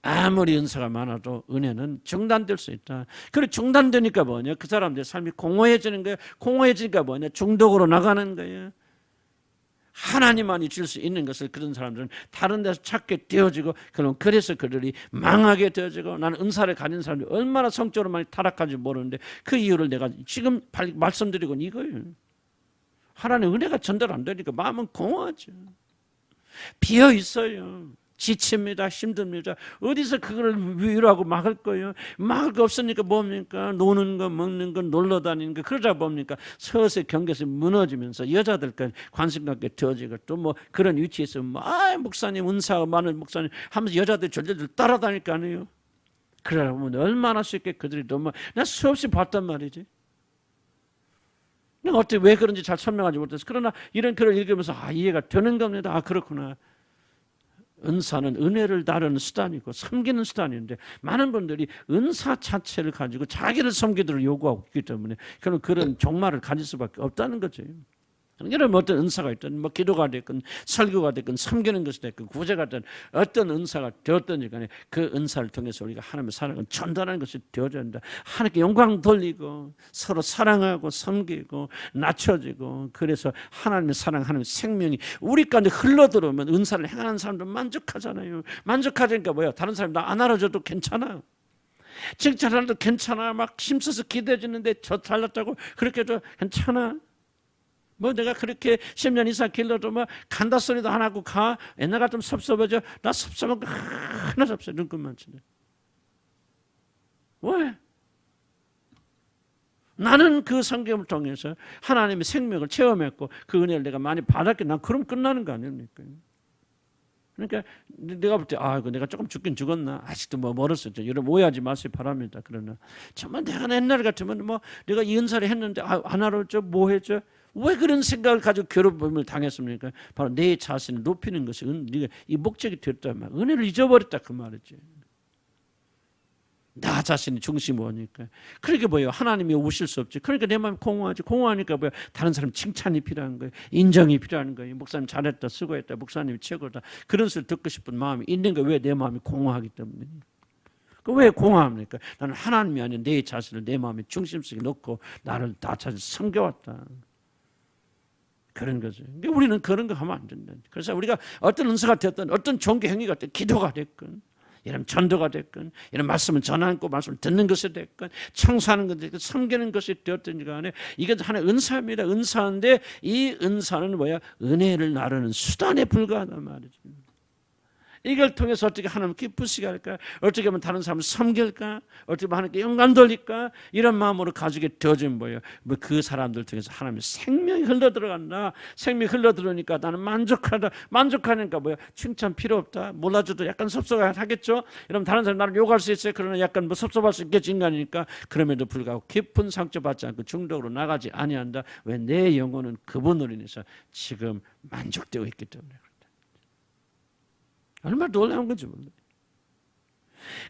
아무리 은사가 많아도 은혜는 중단될 수 있다. 그리고 중단되니까 뭐냐? 그 사람들의 삶이 공허해지는 거예요. 공허해지니까 뭐냐? 중독으로 나가는 거예요. 하나님만이 줄 수 있는 것을 그런 사람들은 다른 데서 찾게 되어지고 그래서 그들이 망하게 되어지고 나는 은사를 가진 사람들이 얼마나 성적으로 많이 타락한지 모르는데 그 이유를 내가 지금 말씀드리고 이거예요. 하나님의 은혜가 전달 안 되니까 마음은 공허하죠. 비어 있어요. 지칩니다. 힘듭니다. 어디서 그걸 위로하고 막을 거예요? 막을 거 없으니까 뭡니까? 노는 거, 먹는 거, 놀러 다니는 거 그러다 뭡니까? 서서히 경계에서 무너지면서 여자들까지 관심 갖게 되어지고 또 뭐 그런 위치에서 목사님 은사가 많은 목사님 하면서 여자들 절절절 따라다닐 거 아니에요? 그러다 보면 얼마나 쉽게 그들이 너무 나 수없이 봤단 말이지. 어떻게 왜 그런지 잘 설명하지 못해서. 그러나 이런 글을 읽으면서 이해가 되는 겁니다. 그렇구나. 은사는 은혜를 다루는 수단이고 섬기는 수단인데 많은 분들이 은사 자체를 가지고 자기를 섬기도록 요구하고 있기 때문에 그런 종말을 가질 수밖에 없다는 거죠. 여러분 어떤 은사가 있든 뭐 기도가 됐건 설교가 됐건 섬기는 것이 됐건 구제가 됐든 어떤 은사가 되었든지 간에 그 은사를 통해서 우리가 하나님의 사랑을 전달하는 것이 되어야 된다. 하나님께 영광 돌리고 서로 사랑하고 섬기고 낮춰지고 그래서 하나님의 사랑 하나님의 생명이 우리 가운데 흘러들어오면 은사를 행하는 사람도 만족하잖아요. 만족하니까 뭐야? 다른 사람 나 안 알아줘도 괜찮아. 칭찬하도 괜찮아. 막 힘써서 기대해주는데 저 잘났다고 그렇게 해도 괜찮아. 뭐 내가 그렇게 10년 이상 길러도 뭐 간다 소리도 안 하고 가. 옛날 같으면 섭섭해져. 나 섭섭한 거 하나 섭섭해. 눈금만 치네. 왜? 나는 그 성경을 통해서 하나님의 생명을 체험했고 그 은혜를 내가 많이 받았기 난 그럼 끝나는 거 아닙니까? 그러니까 내가 볼 때 내가 조금 죽긴 죽었나 아직도 뭐 멀었었죠. 여러분 오해하지 마세요 바랍니다. 그러나 정말 내가 옛날 같으면 뭐 내가 이 은사를 했는데 안 알았죠 뭐 했죠. 왜 그런 생각을 가지고 괴롭힘을 당했습니까? 바로 내 자신을 높이는 것이 네가 이 목적이 됐단 말이야. 은혜를 잊어버렸다 그 말이지. 나 자신이 중심이니까. 그러니까 뭐예요? 하나님이 오실 수 없지. 그러니까 내 마음이 공허하지. 공허하니까 뭐야? 다른 사람 칭찬이 필요한 거예요. 인정이 필요한 거예요. 목사님 잘했다, 수고했다, 목사님이 최고다. 그런 소리 듣고 싶은 마음이 있는 거예요. 왜? 내 마음이 공허하기 때문에. 왜 공허합니까? 나는 하나님이 아닌 내 자신을 내 마음의 중심 속에 놓고 나를 다 자신 섬겨왔다. 그런 거죠. 우리는 그런 거 하면 안 된다. 그래서 우리가 어떤 은사가 됐든 어떤 종교 행위가 됐든 기도가 됐건 이런 전도가 됐건 이런 말씀을 전하고 말씀을 듣는 것이 됐건 청소하는 것이 됐건 섬기는 것이 되었든지 간에 이게 하나의 은사입니다. 은사인데 이 은사는 뭐야? 은혜를 나누는 수단에 불과하단 말이죠. 이걸 통해서 어떻게 하나님 기쁘시게 할까? 어떻게 하면 다른 사람을 섬길까? 어떻게 하면 하나님께 영광 돌릴까? 이런 마음으로 가지게 되어진 거예요. 그 사람들 통해서 하나님의 생명이 흘러들어간다. 생명이 흘러들어오니까 나는 만족하다. 만족하니까 뭐야? 칭찬 필요 없다. 몰라줘도 약간 섭섭하겠죠? 여러분 다른 사람 나를 욕할 수 있어요. 그러나 약간 뭐 섭섭할 수 있겠지 인간이니까. 그럼에도 불구하고 깊은 상처받지 않고 중독으로 나가지 아니한다. 왜? 내 영혼은 그분으로 인해서 지금 만족되고 있기 때문에. 얼마나 놀라운 건지 몰라요.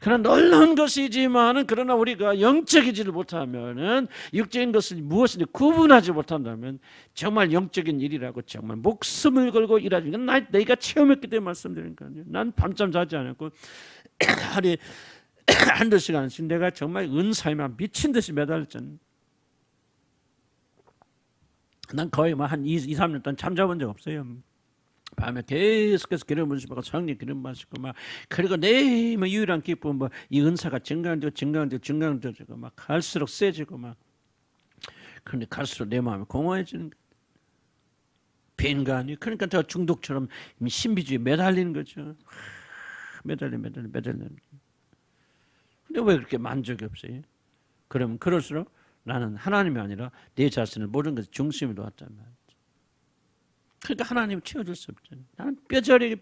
그러나 놀라운 것이지만은 그러나 우리가 영적이지를 못하면은 육적인 것을 무엇인지 구분하지 못한다면 정말 영적인 일이라고 정말 목숨을 걸고 일하지. 이건 내가 체험했기 때문에 말씀드리는 거예요. 난 밤잠 자지 않았고 하루에 한두 시간씩 내가 정말 은사에만 미친 듯이 매달렸잖아요. 난 거의 한 2-3년 동안 잠자본 적 없어요. 밤에 계속해서 기름 부으시고 성령 기름 마시고 막 그리고 내 유일한 기쁨은 뭐 이 은사가 증강되고 막 갈수록 세지고 막 그런데 갈수록 내 마음이 공허해지는 거예요. 빈간이 그러니까 더 중독처럼 신비주의에 매달리는 거죠. 매달리는. 근데 왜 그렇게 만족이 없어요? 그러면 그럴수록 나는 하나님이 아니라 내 자신을 모든 것의 중심에 놓았단 말이에요. 그러니까 하나님 채워줄 수 없잖아요. 나는 뼈저리게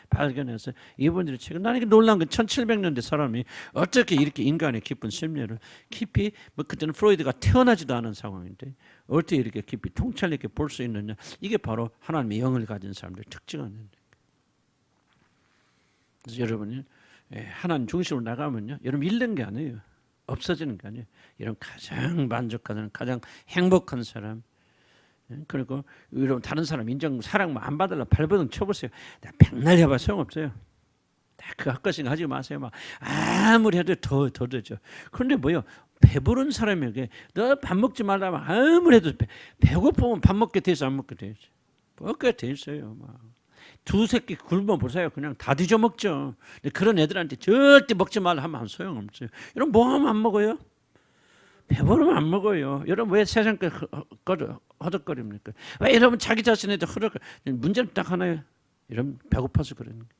발견해서 이분들이 최근 나는 이게 놀라운 건 1700년대 사람이 어떻게 이렇게 인간의 깊은 심리를 깊이 뭐 그때는 프로이드가 태어나지도 않은 상황인데 어떻게 이렇게 깊이 통찰 있게 볼 수 있느냐. 이게 바로 하나님의 영을 가진 사람들의 특징이에요. 그래서 여러분이 하나님 중심으로 나가면요. 여러분 잃는 게 아니에요. 없어지는 게 아니에요. 여러분 가장 만족하는 가장 행복한 사람. 그리고 여러분 다른 사람 인정 사랑 안 받으려고 발버둥 쳐보세요. 백날 해봐 소용없어요. 그 헛것이 하지 마세요. 막 아무리 해도 더 되죠. 그런데 뭐요? 배부른 사람에게 너 밥 먹지 말라면 아무리 해도 배고프면 밥 먹게 돼서 안 먹게 되죠. 먹게 돼 있어요. 막. 두 새끼 굶어 보세요. 그냥 다 뒤져 먹죠. 그런 애들한테 절대 먹지 말라 하면 소용없어요. 여러분 뭐 하면 안 먹어요? 배부르면 안 먹어요. 여러분 왜 세상 거 허덕거립니까? 왜 여러분 자기 자신에도 문제는 딱 하나예요. 여러분 배고파서 그러는 거예요.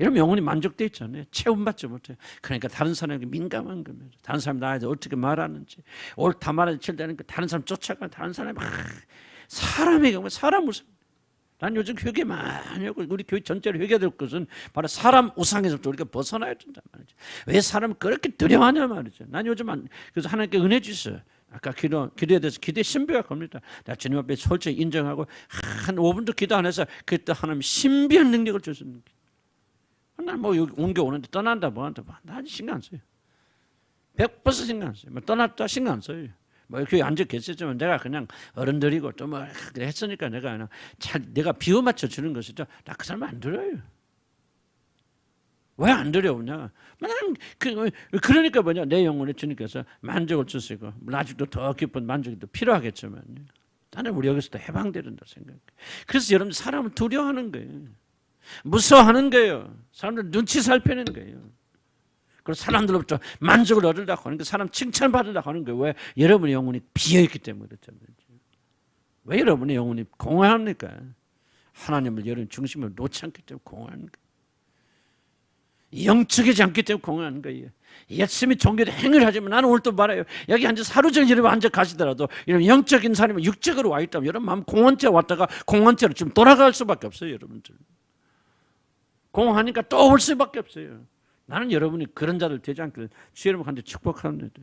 여러분 영혼이 만족돼 있잖아요. 체험받지 못해요. 그러니까 다른 사람에게 민감한 겁니다. 다른 사람 나한테 어떻게 말하는지 옳다 말하는지 칠다니까 다른 사람 쫓아가 다른 사람이 사람에게 사람 무슨 난 요즘 회개 많이 하고 우리 교회 전체로 회개될 것은 바로 사람 우상에서부터 우리가 벗어나야 된단 말이죠. 왜 사람을 그렇게 두려워하냐 말이죠. 난 요즘 그래서 하나님께 은혜 주셔요. 아까 기도에 대해서 기도의 신비가 겁니다. 나 주님 앞에 솔직히 인정하고 한 5분도 기도 안 해서 그때 하나님 신비한 능력을 주셨습니다. 난 뭐 여기 옮겨오는데 떠난다 뭐한다 나 신경 안 써요. 100% 신경 안 써요. 뭐 떠났다 신경 안 써요. 뭐 교회 앉아 계셨지만 내가 그냥 어른들이고 또 뭐 그래 했으니까 내가 그냥 내가 비유 맞춰 주는 것이죠. 나 그 사람 안 들어요. 왜 안 들어오냐? 그러니까 뭐냐? 내 영혼에 주님께서 만족을 주시고 아직도 더 깊은 만족이 더 필요하겠지만 나는 우리 여기서도 해방되는다 생각해. 그래서 여러분 사람을 두려워하는 거예요. 무서워하는 거예요. 사람들 눈치 살피는 거예요. 그리고 사람들로부터 만족을 얻으려고 하는 거예요. 사람 칭찬받으려고 하는 거예요. 왜? 여러분의 영혼이 비어있기 때문에 그렇잖아요. 왜 여러분의 영혼이 공허합니까? 하나님을 여러분 중심으로 놓지 않기 때문에 공허한 거예요. 영적이지 않기 때문에 공허한 거예요. 열심히 종교도 행위를 하지만 나는 오늘 또 말해요. 여기 앉아서 하루 종일 여러분 앉아 가시더라도 이런 영적인 사람이 육적으로 와 있다면 여러분 마음 공허죄 왔다가 공허죄로 지금 돌아갈 수밖에 없어요. 여러분들. 공허하니까 또 올 수밖에 없어요. 나는 여러분이 그런 자들 되지 않기를 주 여러분한테 축복합니다.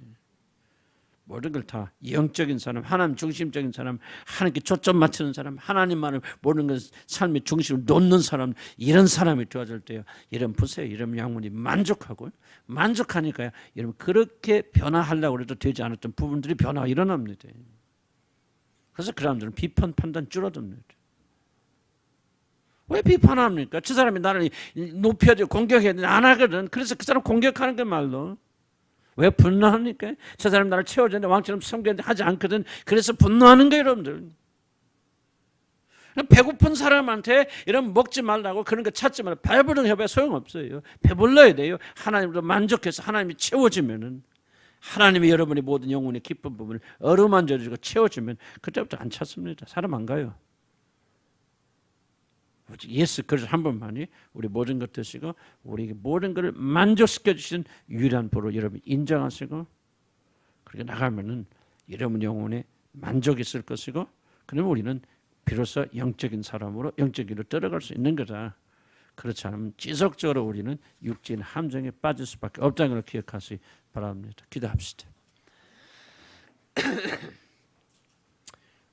모든 걸 다 영적인 사람, 하나님 중심적인 사람, 하나님께 초점 맞추는 사람, 하나님만을 모든 것 삶의 중심을 놓는 사람, 이런 사람이 되어질 때요. 이런 부세, 이런 영혼이 만족하고 만족하니까요. 여러분 그렇게 변화하려고 해도 되지 않았던 부분들이 변화가 일어납니다. 그래서 그 사람들은 비판, 판단 줄어듭니다. 왜 비판합니까? 저 사람이 나를 높여줘 공격해야 되는데 안 하거든. 그래서 그 사람 공격하는 게 말로. 왜 분노합니까? 저 사람 나를 채워주는데 왕처럼 섬기는데 하지 않거든. 그래서 분노하는 거예요, 여러분들. 배고픈 사람한테 이런 먹지 말라고 그런 거 찾지 말고 배부른 협에 소용없어요. 배불러야 돼요. 하나님으로 만족해서 하나님이 채워주면은 하나님이 여러분의 모든 영혼의 기쁜 부분을 어루만져 주고 채워주면 그때부터 안 찾습니다. 사람 안 가요. 예수 그리스도 한 분만이 우리 모든 것 드시고 우리에게 모든 것을 만족시켜 주신 유일한 보로 여러분 인정하시고 그렇게 나가면은 여러분 영혼에 만족이 있을 것이고 그러면 우리는 비로소 영적인 사람으로 영적인 길로 들어갈 수 있는 거다. 그렇지 않으면 지속적으로 우리는 육적인 함정에 빠질 수밖에 없다는 걸 기억하시기 바랍니다. 기도합시다.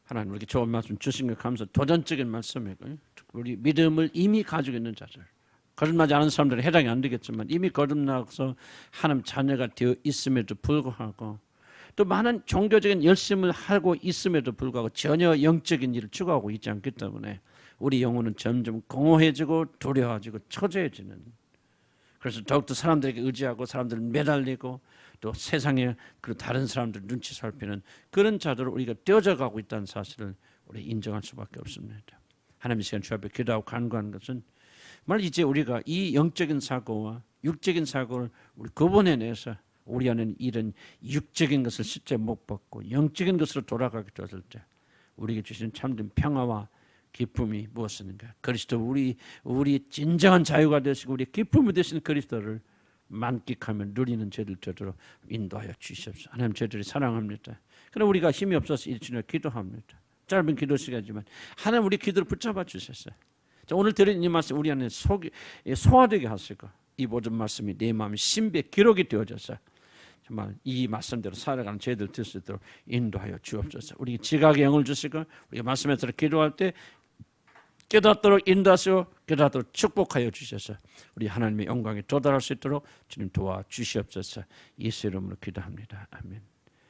하나님 우리에게 좋은 말씀 주신 것 감사. 도전적인 말씀이고요. 우리 믿음을 이미 가지고 있는 자들, 거듭나지 않은 사람들은 해당이 안 되겠지만 이미 거듭나서 하나님 자녀가 되어 있음에도 불구하고 또 많은 종교적인 열심을 하고 있음에도 불구하고 전혀 영적인 일을 추구하고 있지 않기 때문에 우리 영혼은 점점 공허해지고 두려워지고 초조해지는, 그래서 더욱더 사람들에게 의지하고 사람들을 매달리고 또 세상에 그 다른 사람들 눈치 살피는 그런 자들을 우리가 떼어져 가고 있다는 사실을 우리 인정할 수밖에 없습니다. 하나님 시간 주 앞에 기도하고 간구하는 것은 정말 이제 우리가 이 영적인 사고와 육적인 사고를 우리 구분해내서 우리 안에는 이런 육적인 것을 실제 못 받고 영적인 것으로 돌아가게 되었을 때 우리에게 주신 참된 평화와 기쁨이 무엇인가? 그리스도 우리 진정한 자유가 되시고 우리 기쁨이 되시는 그리스도를 만끽하며 누리는 저희들 되도록 인도하여 주시옵소서. 하나님 저희들이 사랑합니다. 그러나 우리가 힘이 없어서 일주일에 기도합니다. 짧은 기도 시간이지만 하나님 우리 기도를 붙잡아 주셨어요. 자, 오늘 드린 이 말씀 우리 안에 소화되게 하시고 이 모든 말씀이 내 마음의 신비의 기록이 되어져서 정말 이 말씀대로 살아가는 저희들 될 수 있도록 인도하여 주옵소서. 우리 지각의 영을 주시고 우리가 말씀에 따라 기도할 때 깨닫도록 인도하시고 깨닫도록 축복하여 주셔서 우리 하나님의 영광에 도달할 수 있도록 주님 도와주시옵소서. 예수 이름으로 기도합니다. 아멘.